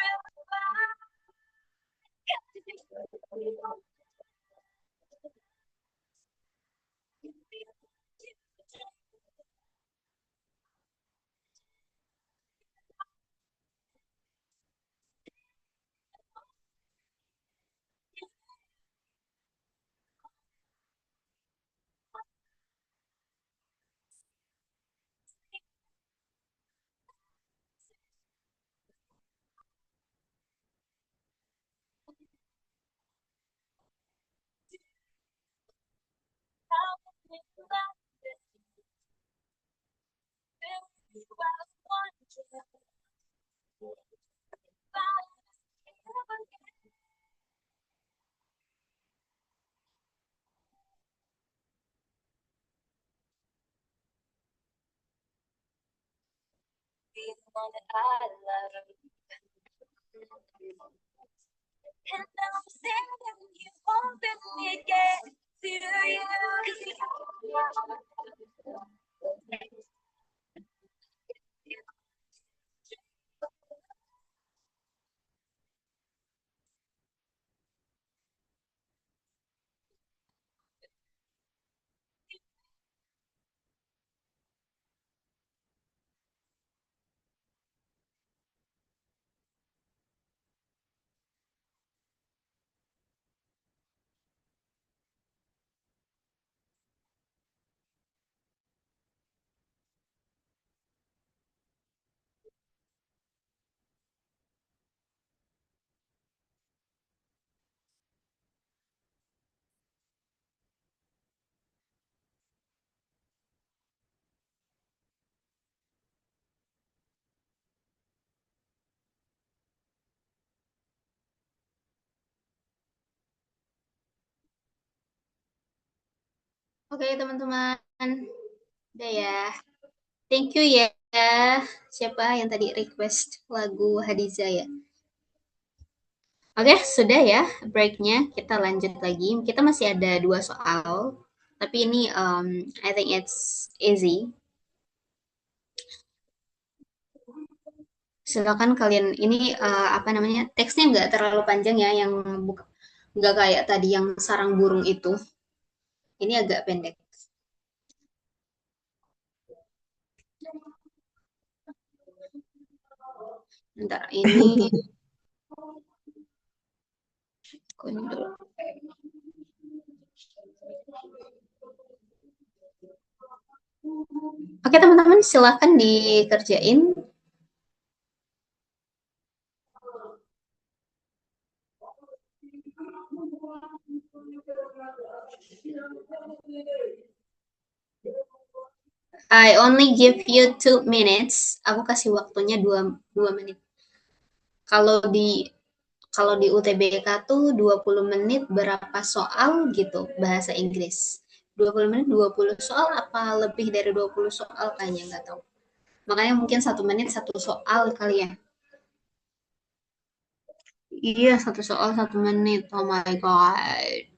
be the one that I love. And I'm sending you hoping it gets to you. 'Cause Oke, teman-teman. Udah ya. Thank you ya. Siapa yang tadi request lagu Hadiza ya? Oke, sudah ya breaknya. Kita lanjut lagi. Kita masih ada 2 soal. Tapi ini I think it's easy. Silakan kalian ini apa namanya, teksnya nggak terlalu panjang ya, yang nggak kayak tadi yang sarang burung itu. Ini agak pendek. Bentar, ini dulu. Oke teman-teman, silakan dikerjain. I only give you 2 minutes. Aku kasih waktunya 2 menit. Kalau di UTBK tuh 20 menit berapa soal gitu bahasa Inggris. 20 menit 20 soal apa lebih dari 20 soal kayaknya nggak tahu. Makanya mungkin 1 menit 1 soal kali ya. Iya, 1 soal 1 menit. Oh my god.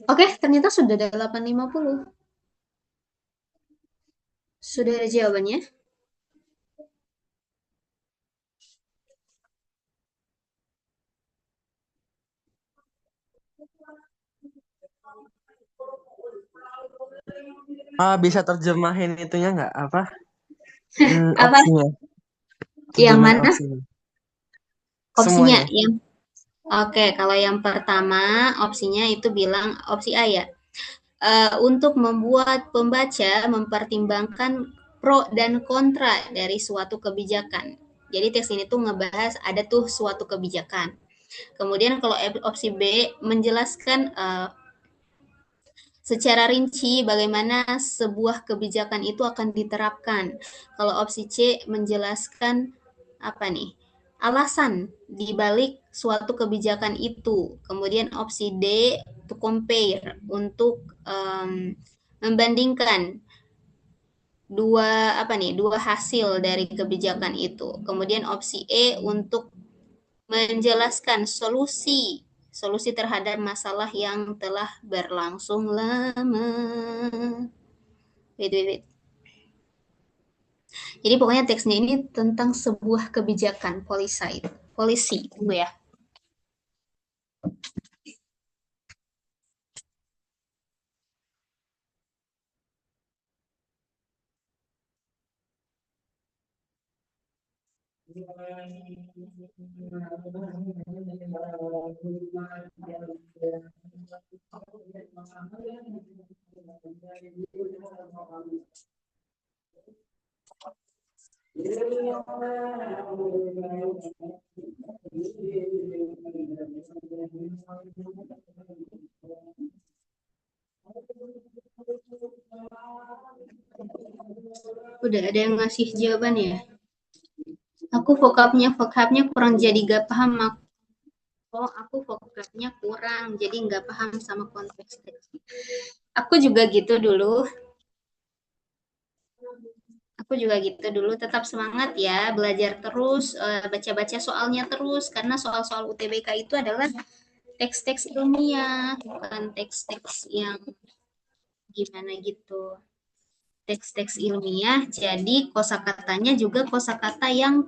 Oke, ternyata sudah ada 8.50. Sudah ada jawabannya? Bisa terjemahin itunya nggak apa? Apa? Opsinya. Yang Terjemahin mana? opsinya. Opsinya Semuanya. yang Oke, kalau yang pertama opsinya itu bilang opsi A ya. Untuk membuat pembaca mempertimbangkan pro dan kontra dari suatu kebijakan. Jadi teks ini tuh ngebahas ada tuh suatu kebijakan. Kemudian kalau opsi B menjelaskan secara rinci bagaimana sebuah kebijakan itu akan diterapkan. Kalau opsi C menjelaskan apa nih? Alasan di balik suatu kebijakan itu. Kemudian opsi D to compare untuk membandingkan dua hasil dari kebijakan itu. Kemudian opsi E untuk menjelaskan solusi terhadap masalah yang telah berlangsung lama. Wait. Jadi pokoknya teksnya ini tentang sebuah kebijakan polisi tunggu ya. Udah ada yang ngasih jawaban ya? Aku vocabnya kurang jadi gak paham. Aku vocabnya kurang jadi nggak paham sama konteks teks. Aku juga gitu dulu. Tetap semangat ya, belajar terus, baca-baca soalnya terus, karena soal-soal UTBK itu adalah teks-teks ilmiah, bukan teks-teks yang gimana gitu. Teks-teks ilmiah, jadi kosakatanya juga kosakata yang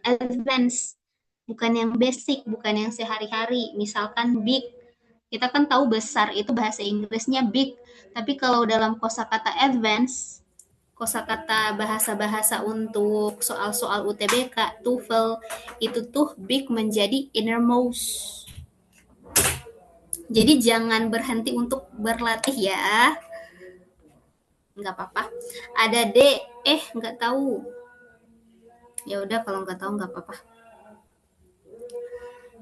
advance, bukan yang basic, bukan yang sehari-hari. Misalkan big, kita kan tahu besar itu bahasa Inggrisnya big, tapi kalau dalam kosakata advance, kosakata bahasa-bahasa untuk soal-soal UTBK, TOEFL, itu tuh big menjadi innermost. Jadi jangan berhenti untuk berlatih ya. Nggak apa-apa. Ada D, nggak tahu. Ya udah kalau nggak tahu nggak apa-apa.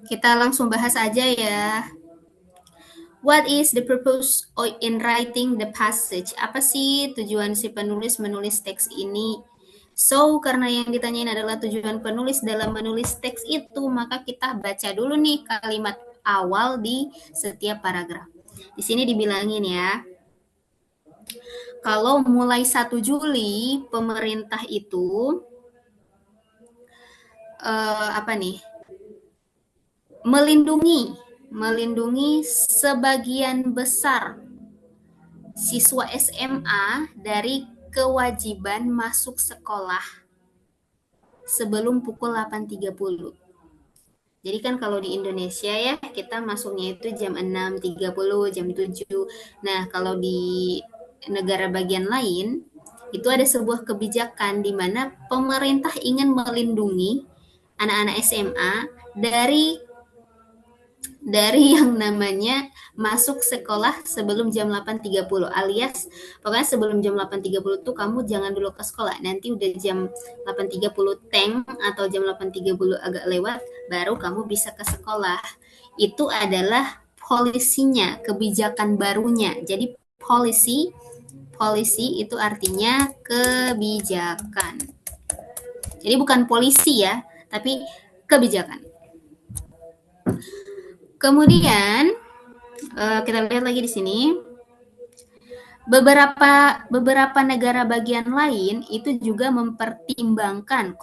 Kita langsung bahas aja ya. What is the purpose in writing the passage? Apa sih tujuan si penulis menulis teks ini? So, karena yang ditanyain adalah tujuan penulis dalam menulis teks itu, maka kita baca dulu nih kalimat awal di setiap paragraf. Di sini dibilangin ya, kalau mulai 1 Juli pemerintah itu apa nih? melindungi sebagian besar siswa SMA dari kewajiban masuk sekolah sebelum pukul 8.30. Jadi kan kalau di Indonesia ya, kita masuknya itu jam 6.30, jam 7. Nah, kalau di negara bagian lain, itu ada sebuah kebijakan di mana pemerintah ingin melindungi anak-anak SMA dari yang namanya masuk sekolah sebelum jam 8.30, alias pokoknya sebelum jam 8.30 tuh kamu jangan dulu ke sekolah, nanti udah jam 8.30 teng atau jam 8.30 agak lewat baru kamu bisa ke sekolah. Itu adalah polisinya, kebijakan barunya. Jadi polisi itu artinya kebijakan, jadi bukan polisi ya, tapi kebijakan. Kemudian kita lihat lagi di sini. Beberapa negara bagian lain itu juga mempertimbangkan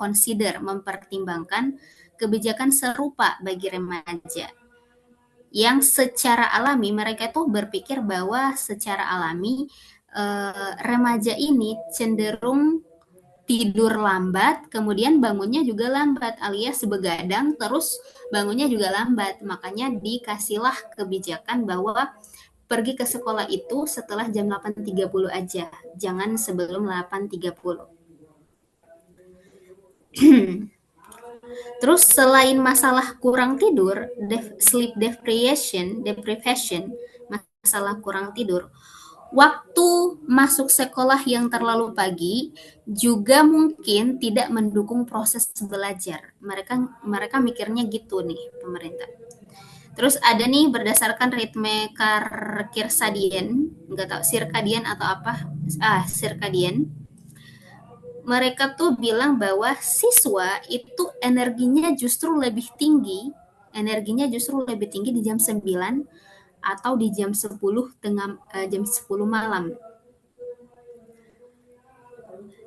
kebijakan serupa bagi remaja, yang secara alami mereka tuh berpikir bahwa secara alami remaja ini cenderung tidur lambat, kemudian bangunnya juga lambat, alias begadang terus bangunnya juga lambat. Makanya dikasihlah kebijakan bahwa pergi ke sekolah itu setelah jam 8.30 aja, jangan sebelum 8.30. Terus selain masalah kurang tidur, sleep deprivation, masalah kurang tidur, waktu masuk sekolah yang terlalu pagi juga mungkin tidak mendukung proses belajar. Mereka mereka mikirnya gitu nih pemerintah. Terus ada nih berdasarkan ritme circadian, nggak tahu circadian atau apa, circadian. Mereka tuh bilang bahwa siswa itu energinya justru lebih tinggi di jam 9 atau di jam 10 jam 10 malam.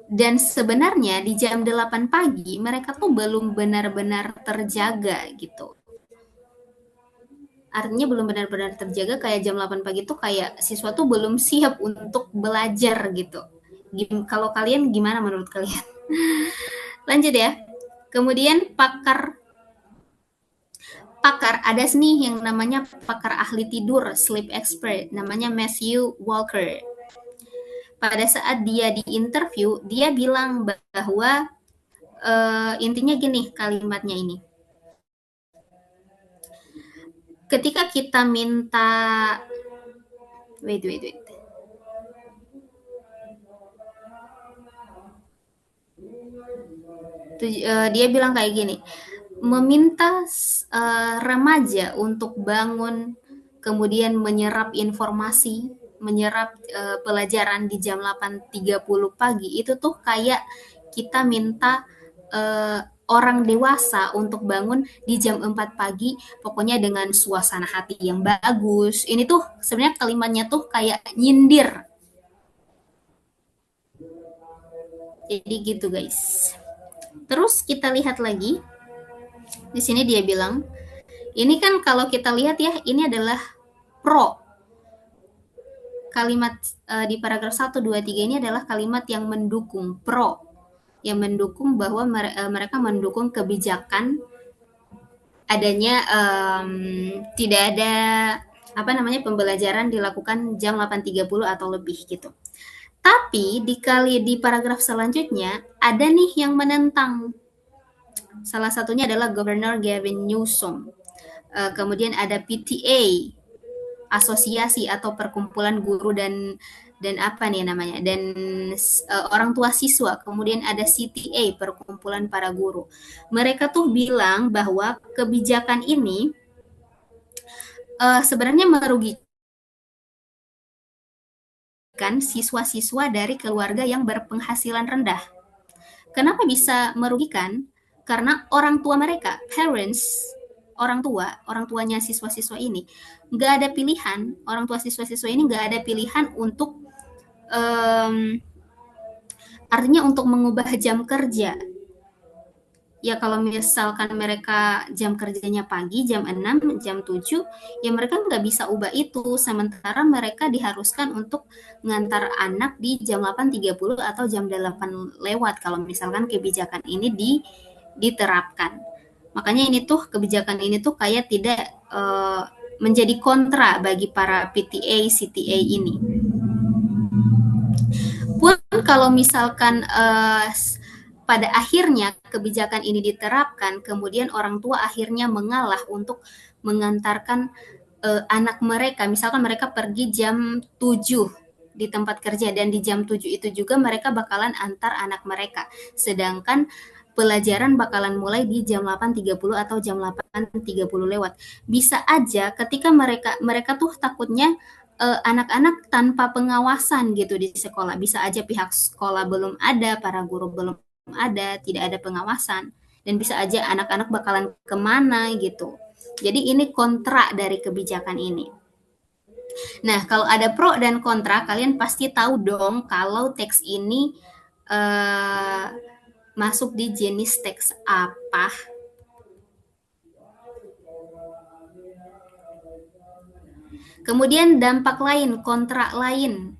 Dan sebenarnya di jam 8 pagi mereka tuh belum benar-benar terjaga gitu. Artinya belum benar-benar terjaga, kayak jam 8 pagi tuh kayak siswa tuh belum siap untuk belajar gitu. Kalau kalian gimana menurut kalian? Lanjut ya. Kemudian pakar pakar ada nih yang namanya pakar ahli tidur, sleep expert, namanya Matthew Walker. Pada saat dia di interview, dia bilang bahwa intinya gini kalimatnya ini. Ketika kita minta wait. Dia bilang kayak gini, meminta remaja untuk bangun, kemudian menyerap informasi, menyerap pelajaran di jam 8.30 pagi, itu tuh kayak kita minta orang dewasa untuk bangun di jam 4 pagi, pokoknya dengan suasana hati yang bagus. Ini tuh sebenarnya kalimatnya tuh kayak nyindir. Jadi gitu guys. Terus kita lihat lagi, di sini dia bilang, ini kan kalau kita lihat ya, ini adalah pro. Kalimat di paragraf 1, 2, 3 ini adalah kalimat yang mendukung, pro. Yang mendukung bahwa mereka mendukung kebijakan adanya tidak ada pembelajaran dilakukan jam 8.30 atau lebih gitu. Tapi di paragraf selanjutnya ada nih yang menentang. Salah satunya adalah Governor Gavin Newsom. Kemudian ada PTA, asosiasi atau perkumpulan guru dan apa nih namanya, dan orang tua siswa. Kemudian ada CTA, perkumpulan para guru. Mereka tuh bilang bahwa kebijakan ini sebenarnya merugikan siswa-siswa dari keluarga yang berpenghasilan rendah. Kenapa bisa merugikan? Karena orang tua mereka, parents, orang tuanya siswa-siswa ini nggak ada pilihan. Orang tua siswa-siswa ini nggak ada pilihan untuk artinya untuk mengubah jam kerja. Ya kalau misalkan mereka jam kerjanya pagi, jam 6, jam 7, ya mereka nggak bisa ubah itu. Sementara mereka diharuskan untuk ngantar anak di jam 8.30 atau jam 8 lewat kalau misalkan kebijakan ini diterapkan. Makanya ini tuh kebijakan ini tuh kayak tidak menjadi kontra bagi para PTA, CTA ini. Pun kalau misalkan pada akhirnya kebijakan ini diterapkan, kemudian orang tua akhirnya mengalah untuk mengantarkan anak mereka, misalkan mereka pergi jam 7 di tempat kerja, dan di jam 7 itu juga mereka bakalan antar anak mereka, sedangkan pelajaran bakalan mulai di jam 8.30 atau jam 8.30 lewat. Bisa aja ketika mereka tuh takutnya anak-anak tanpa pengawasan gitu di sekolah. Bisa aja pihak sekolah belum ada, para guru belum ada, tidak ada pengawasan, dan bisa aja anak-anak bakalan kemana gitu. Jadi ini kontra dari kebijakan ini. Nah, kalau ada pro dan kontra, kalian pasti tahu dong kalau teks ini eh, masuk di jenis teks apa. Kemudian dampak lain, kontra lain,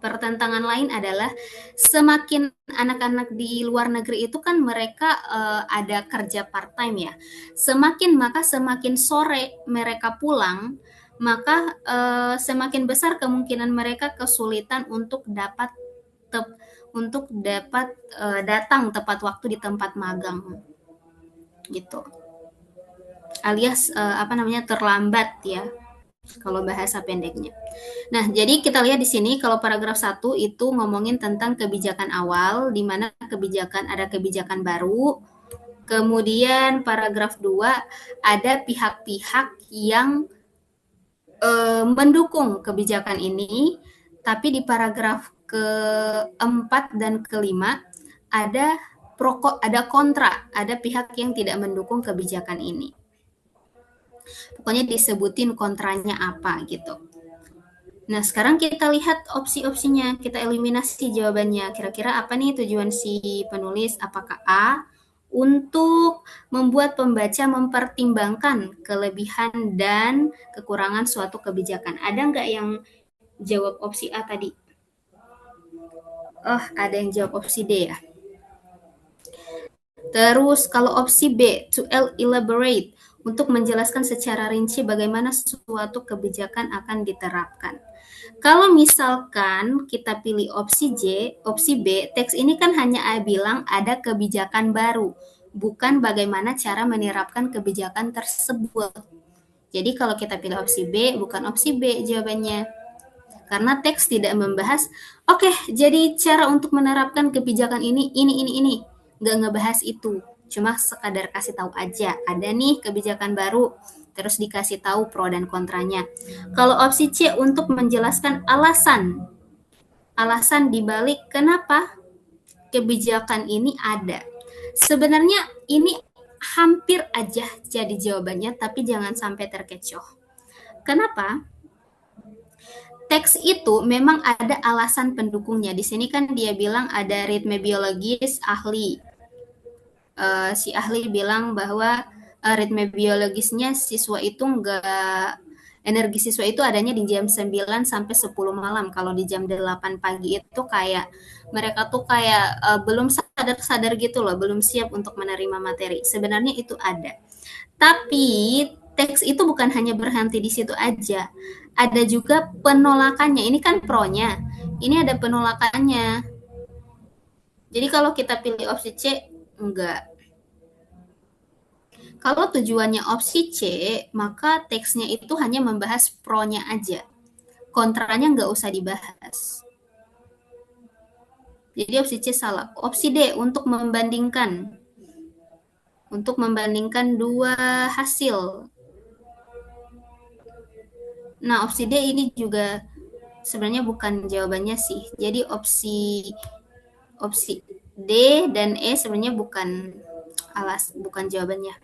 pertentangan lain adalah semakin anak-anak di luar negeri itu kan mereka ada kerja part time ya. Semakin sore mereka pulang, maka semakin besar kemungkinan mereka kesulitan untuk dapat datang tepat waktu di tempat magang gitu. Alias terlambat ya kalau bahasa pendeknya. Nah, jadi kita lihat di sini kalau paragraf 1 itu ngomongin tentang kebijakan awal, di mana ada kebijakan baru. Kemudian paragraf 2 ada pihak-pihak yang mendukung kebijakan ini, tapi di paragraf keempat dan kelima ada kontra, ada pihak yang tidak mendukung kebijakan ini. Pokoknya disebutin kontranya apa gitu. Nah, sekarang kita lihat opsi-opsinya, kita eliminasi jawabannya. Kira-kira apa nih tujuan si penulis? Apakah A, untuk membuat pembaca mempertimbangkan kelebihan dan kekurangan suatu kebijakan? Ada nggak yang jawab opsi A tadi? Oh, ada yang jawab opsi D ya. Terus kalau opsi B, to elaborate, untuk menjelaskan secara rinci bagaimana suatu kebijakan akan diterapkan. Kalau misalkan kita pilih opsi B, teks ini kan hanya bilang ada kebijakan baru, bukan bagaimana cara menerapkan kebijakan tersebut. Jadi kalau kita pilih opsi B, bukan opsi B jawabannya. Karena teks tidak membahas, oke, jadi cara untuk menerapkan kebijakan ini. Nggak ngebahas itu. Cuma sekadar kasih tahu aja, ada nih kebijakan baru, terus dikasih tahu pro dan kontranya. Kalau opsi C untuk menjelaskan alasan dibalik kenapa kebijakan ini ada. Sebenarnya ini hampir aja jadi jawabannya, tapi jangan sampai terkecoh. Kenapa? Teks itu memang ada alasan pendukungnya. Di sini kan dia bilang ada ritme biologis ahli. Si ahli bilang bahwa ritme biologisnya siswa itu energi siswa itu adanya di jam 9 sampai 10 malam. Kalau di jam 8 pagi itu kayak mereka tuh kayak belum sadar-sadar gitu loh, belum siap untuk menerima materi. Sebenarnya itu ada. Tapi teks itu bukan hanya berhenti di situ aja. Ada juga penolakannya. Ini kan pro-nya. Ini ada penolakannya. Jadi kalau kita pilih opsi C, enggak. Kalau tujuannya opsi C, maka teksnya itu hanya membahas pro-nya aja. Kontranya nggak usah dibahas. Jadi opsi C salah. Opsi D untuk membandingkan. Untuk membandingkan dua hasil. Nah, opsi D ini juga sebenarnya bukan jawabannya sih. Jadi opsi D dan E sebenarnya bukan jawabannya.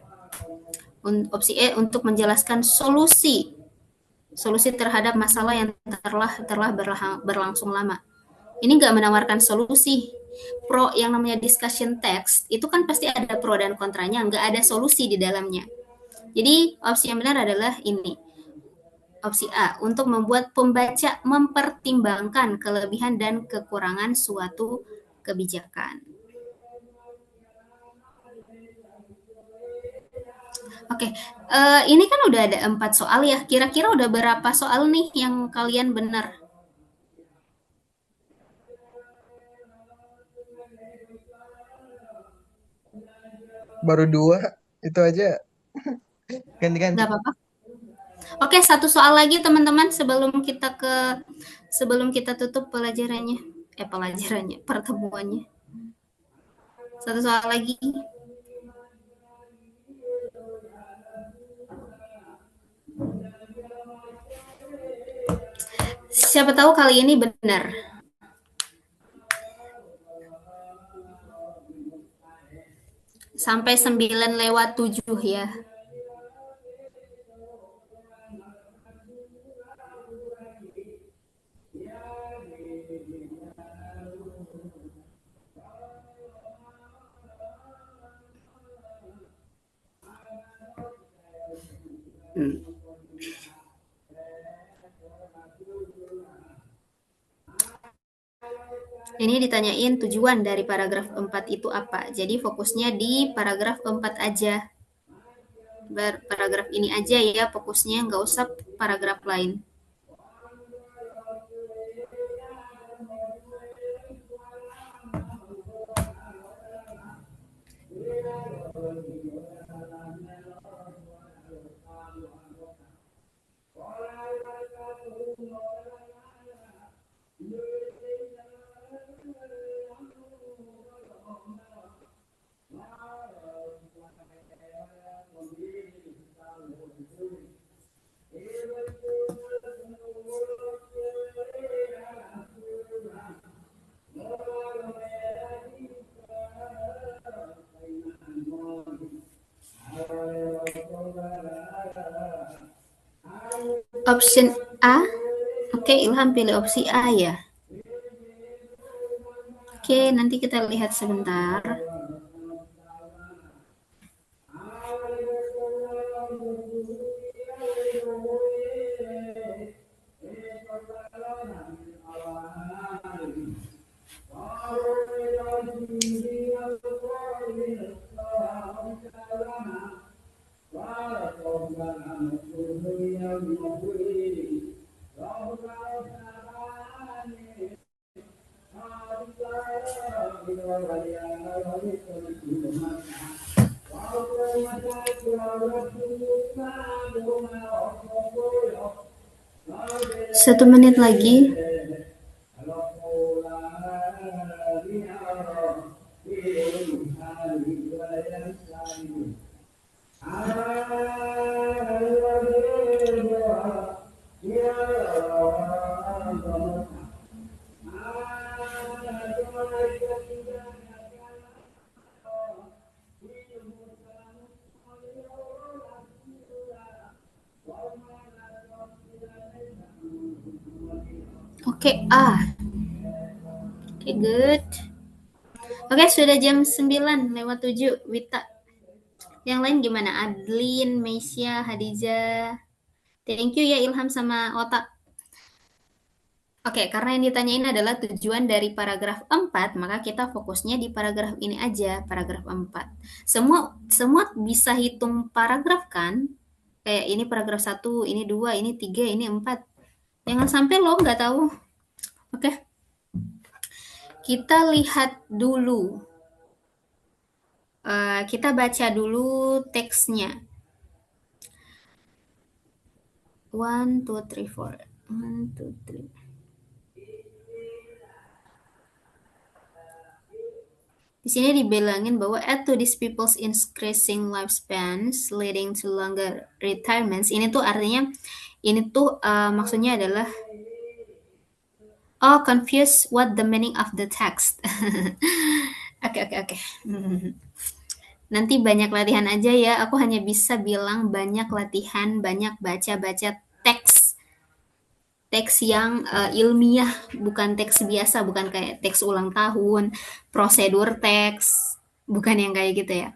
Opsi E untuk menjelaskan solusi terhadap masalah yang telah berlangsung lama. Ini nggak menawarkan solusi. Pro yang namanya discussion text itu kan pasti ada pro dan kontranya, nggak ada solusi di dalamnya. Jadi opsi yang benar adalah ini. Opsi A, untuk membuat pembaca mempertimbangkan kelebihan dan kekurangan suatu kebijakan. Oke, ini kan udah ada 4 soal ya. Kira-kira udah berapa soal nih yang kalian benar? Baru 2, itu aja. Ganti-ganti. Gak apa-apa. Oke, satu soal lagi teman-teman sebelum kita tutup pertemuannya. Satu soal lagi. Siapa tahu kali ini benar. Sampai 9:07 ya. Ini ditanyain tujuan dari paragraf 4 itu apa. Jadi fokusnya di paragraf 4 aja. Paragraf ini aja ya fokusnya, nggak usah paragraf lain. Option A. Oke, Ilham pilih opsi A ya. Oke, nanti kita lihat sebentar. Satu menit lagi. Oke, A. Oke, good. Oke, sudah jam 9:07, Wita. Yang lain gimana? Adlin, Meisya, Hadijah. Thank you ya Ilham sama Otak. Oke, karena yang ditanyain adalah tujuan dari paragraf 4, maka kita fokusnya di paragraf ini aja, paragraf 4. Semua bisa hitung paragraf kan? Kayak ini paragraf 1, ini 2, ini 3, ini 4. Jangan sampai lo nggak tahu. Oke. Kita lihat dulu. Kita baca dulu teksnya. 1, 2, 3, 4. 1, 2, 3. Di sini dibilangin bahwa add to these people's increasing lifespans leading to longer retirements. Ini tuh artinya, ini tuh maksudnya adalah confused what the meaning of the text. Oke. Nanti banyak latihan aja ya. Aku hanya bisa bilang banyak latihan, banyak baca-baca teks yang ilmiah, bukan teks biasa, bukan kayak teks ulang tahun, prosedur teks, bukan yang kayak gitu ya.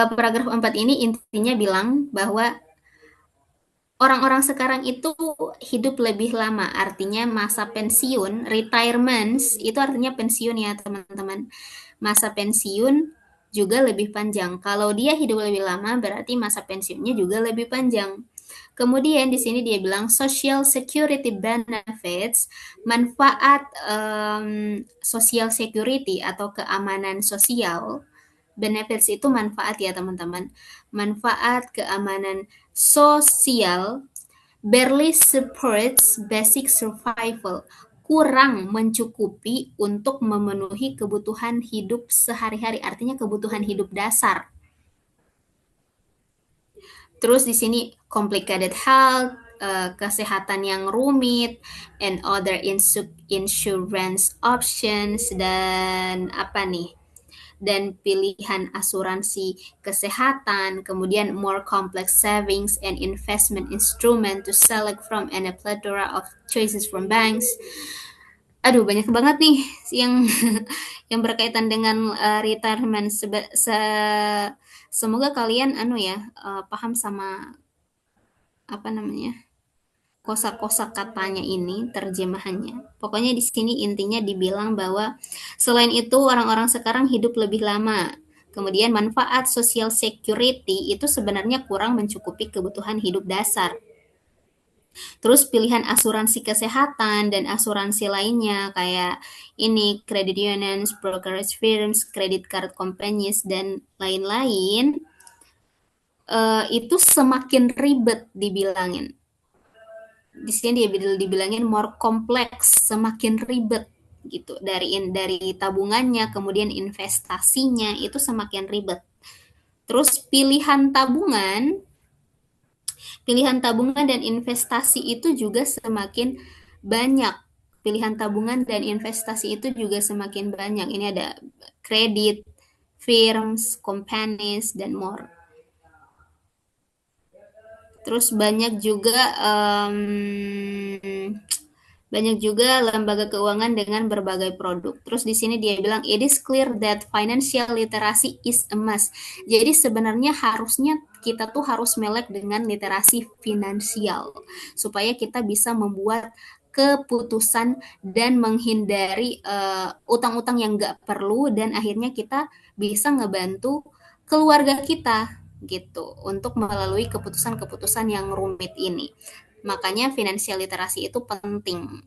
Paragraf 4 ini intinya bilang bahwa orang-orang sekarang itu hidup lebih lama, artinya masa pensiun, retirements, itu artinya pensiun ya teman-teman. Masa pensiun juga lebih panjang. Kalau dia hidup lebih lama, berarti masa pensiunnya juga lebih panjang. Kemudian di sini dia bilang social security benefits, manfaat social security atau keamanan sosial. Benefits itu manfaat ya teman-teman. Manfaat keamanan sosial barely supports basic survival. Kurang mencukupi untuk memenuhi kebutuhan hidup sehari-hari, artinya kebutuhan hidup dasar. Terus di sini complicated health, kesehatan yang rumit, and other insurance options, dan apa nih? Dan pilihan asuransi kesehatan, kemudian more complex savings and investment instrument to select from, and a plethora of choices from banks. Aduh, banyak banget nih yang yang berkaitan dengan retirement Semoga kalian paham sama apa namanya kosa-kosa katanya ini, terjemahannya. Pokoknya di sini intinya dibilang bahwa selain itu orang-orang sekarang hidup lebih lama. Kemudian manfaat social security itu sebenarnya kurang mencukupi kebutuhan hidup dasar. Terus pilihan asuransi kesehatan dan asuransi lainnya kayak ini credit unions, brokerage firms, credit card companies dan lain-lain itu semakin ribet dibilangin. Di sini dia dibilangin more kompleks, semakin ribet gitu dari tabungannya, kemudian investasinya itu semakin ribet. Terus pilihan tabungan dan investasi itu juga semakin banyak. Pilihan tabungan dan investasi itu juga semakin banyak. Ini ada kredit, firms, companies, dan more. Terus banyak juga lembaga keuangan dengan berbagai produk. Terus di sini dia bilang it is clear that financial literacy is a must. Jadi sebenarnya harusnya kita tuh harus melek dengan literasi finansial supaya kita bisa membuat keputusan dan menghindari utang-utang yang nggak perlu, dan akhirnya kita bisa ngebantu keluarga kita gitu untuk melalui keputusan-keputusan yang rumit ini. Makanya financial literasi itu penting.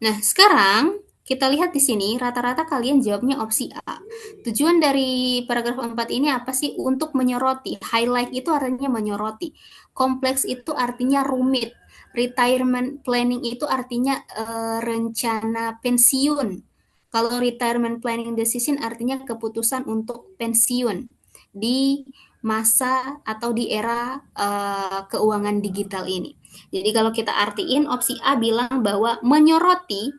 Nah, sekarang kita lihat di sini rata-rata kalian jawabnya opsi A. Tujuan dari paragraf 4 ini apa sih? Untuk menyoroti. Highlight itu artinya menyoroti. Kompleks itu artinya rumit. Retirement planning itu artinya rencana pensiun. Kalau retirement planning decision artinya keputusan untuk pensiun di masa atau di era keuangan digital ini. Jadi kalau kita artiin, opsi A bilang bahwa menyoroti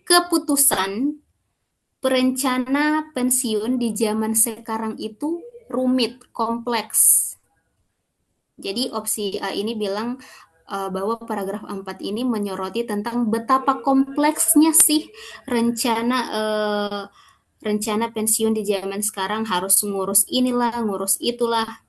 keputusan perencana pensiun di zaman sekarang itu rumit, kompleks. Jadi opsi A ini bilang bahwa paragraf 4 ini menyoroti tentang betapa kompleksnya sih rencana pensiun di zaman sekarang, harus ngurus inilah, ngurus itulah.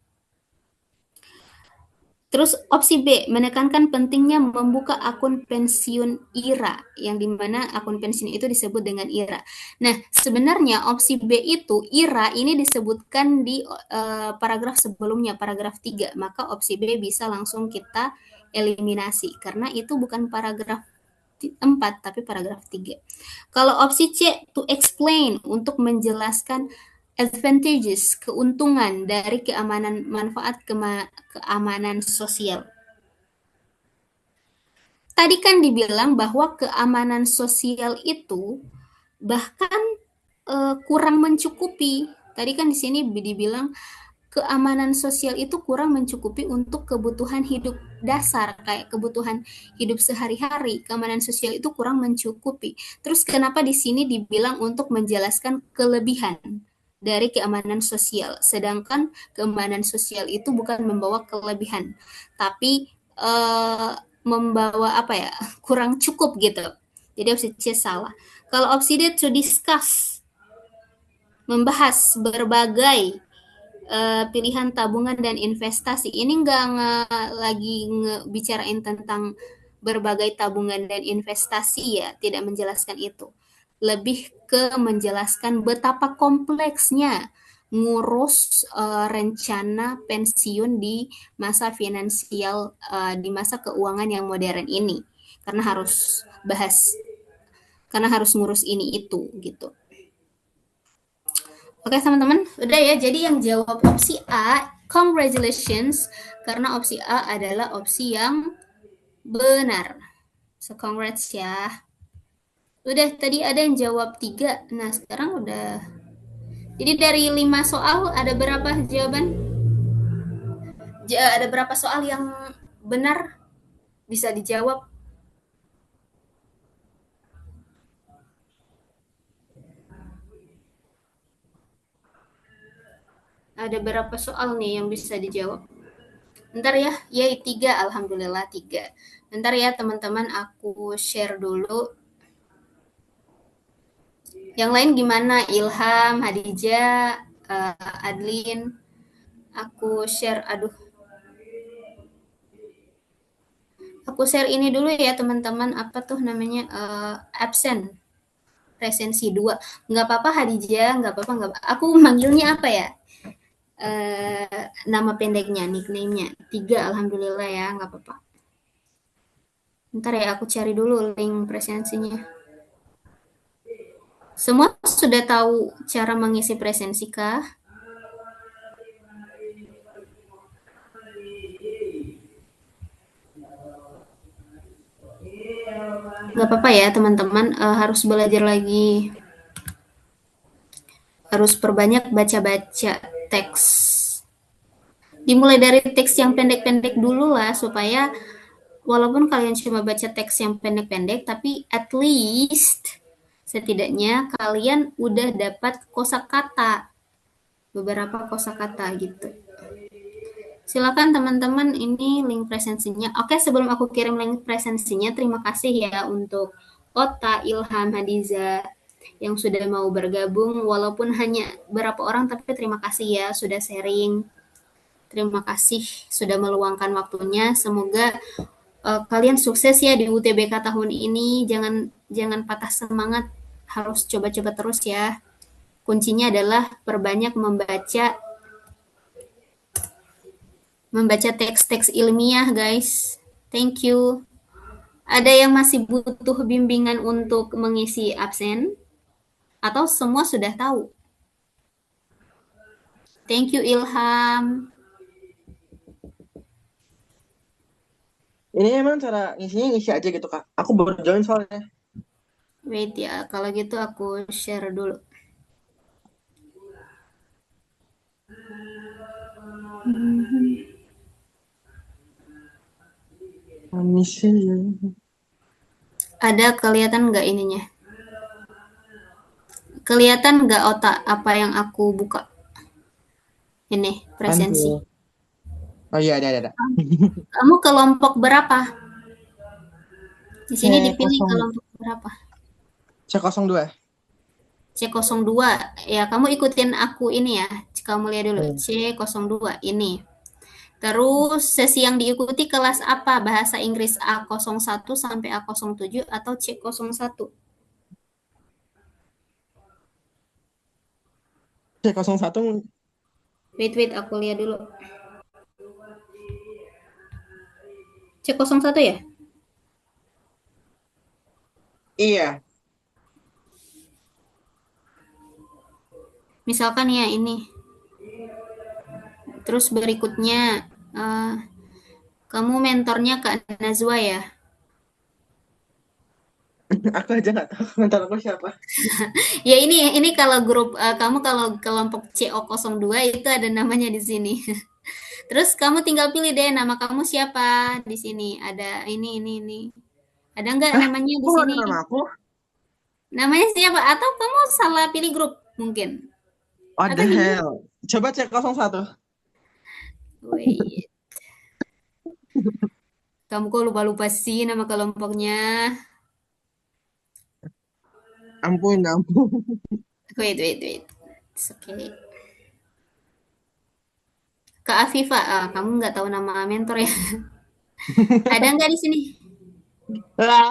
Terus opsi B, menekankan pentingnya membuka akun pensiun IRA, yang dimana akun pensiun itu disebut dengan IRA. Nah, sebenarnya opsi B itu, IRA ini disebutkan di paragraf sebelumnya, paragraf 3. Maka opsi B bisa langsung kita eliminasi, karena itu bukan paragraf 4, tapi paragraf 3. Kalau opsi C, to explain, untuk menjelaskan advantages, keuntungan dari keamanan manfaat keamanan sosial. Tadi kan dibilang bahwa keamanan sosial itu bahkan kurang mencukupi. Tadi kan di sini dibilang keamanan sosial itu kurang mencukupi untuk kebutuhan hidup dasar, kayak kebutuhan hidup sehari-hari. Keamanan sosial itu kurang mencukupi. Terus kenapa di sini dibilang untuk menjelaskan kelebihan dari keamanan sosial, sedangkan keamanan sosial itu bukan membawa kelebihan, tapi membawa kurang cukup gitu. Jadi opsi C salah. Kalau opsi D, to discuss, membahas berbagai pilihan tabungan dan investasi. Ini nggak lagi ngebicarain tentang berbagai tabungan dan investasi ya, tidak menjelaskan itu. Lebih ke menjelaskan betapa kompleksnya ngurus rencana pensiun di masa finansial, di masa keuangan yang modern ini. Karena harus ngurus ini itu gitu. Oke teman-teman, udah ya. Jadi yang jawab opsi A, congratulations, karena opsi A adalah opsi yang benar. So congrats ya. Udah, tadi ada yang jawab 3. Nah sekarang udah. Jadi dari 5 soal ada berapa jawaban? Ada berapa soal yang benar bisa dijawab? Ada berapa soal nih yang bisa dijawab? Bentar ya, yay 3, alhamdulillah 3. Bentar ya teman-teman, aku share dulu. Yang lain gimana? Ilham, Hadijah, Adlin. Aku share, aduh, aku share ini dulu ya teman-teman, apa tuh namanya, absen presensi 2. Nggak apa-apa Hadijah, nggak apa-apa, nggak apa. Aku manggilnya apa ya? Nama pendeknya, nickname-nya. 3, alhamdulillah ya, nggak apa-apa. Ntar ya, aku cari dulu link presensinya. Semua sudah tahu cara mengisi presensi kah? Nggak apa-apa ya teman-teman, harus belajar lagi, harus perbanyak baca-baca teks. Dimulai dari teks yang pendek-pendek dulu lah, supaya walaupun kalian cuma baca teks yang pendek-pendek, tapi at least setidaknya kalian udah dapat kosakata, beberapa kosakata gitu. Silakan teman-teman, ini link presensinya. Oke, sebelum aku kirim link presensinya, terima kasih ya untuk Ota, Ilham, Hadiza yang sudah mau bergabung, walaupun hanya berapa orang, tapi terima kasih ya sudah sharing. Terima kasih sudah meluangkan waktunya. Semoga kalian sukses ya di UTBK tahun ini. Jangan jangan patah semangat, harus coba-coba terus ya. Kuncinya adalah perbanyak membaca teks-teks ilmiah, guys. Thank you. Ada yang masih butuh bimbingan untuk mengisi absen? Atau semua sudah tahu? Thank you, Ilham. Ini emang cara ngisinya ngisi aja gitu Kak. Aku baru join soalnya. Wait ya, kalau gitu aku share dulu. Ngisi. Ada kelihatan nggak ininya? Kelihatan nggak otak apa yang aku buka? Ini, presensi. Mantul. Oh iya ada. Kamu kelompok berapa? Di sini dipilih C0 kelompok berapa? C02. C02. Ya, kamu ikutin aku ini ya. Kamu lihat dulu. Hmm. C02 ini. Terus sesi yang diikuti kelas apa? Bahasa Inggris A01 sampai A07 atau C01? C01. Wait, aku lihat dulu. C01 ya? Iya. Misalkan ya ini. Terus berikutnya, kamu mentornya Kak Nazwa ya? Aku aja nggak tahu mentor aku siapa. Ya ini kalau grup, kamu kalau kelompok CO02 itu ada namanya di sini. Terus kamu tinggal pilih deh nama kamu siapa di sini. Ada ini. Ada nggak Hah? namanya di Kok ada sini? nama aku? Namanya siapa? Atau kamu salah pilih grup mungkin? What Atau the gimana? hell? Coba C01. Wait, kamu kok lupa-lupa sih nama kelompoknya? Ampun. Wait. It's okay. Kak Afifa, kamu nggak tahu nama mentor ya? Ada nggak di sini? Lah,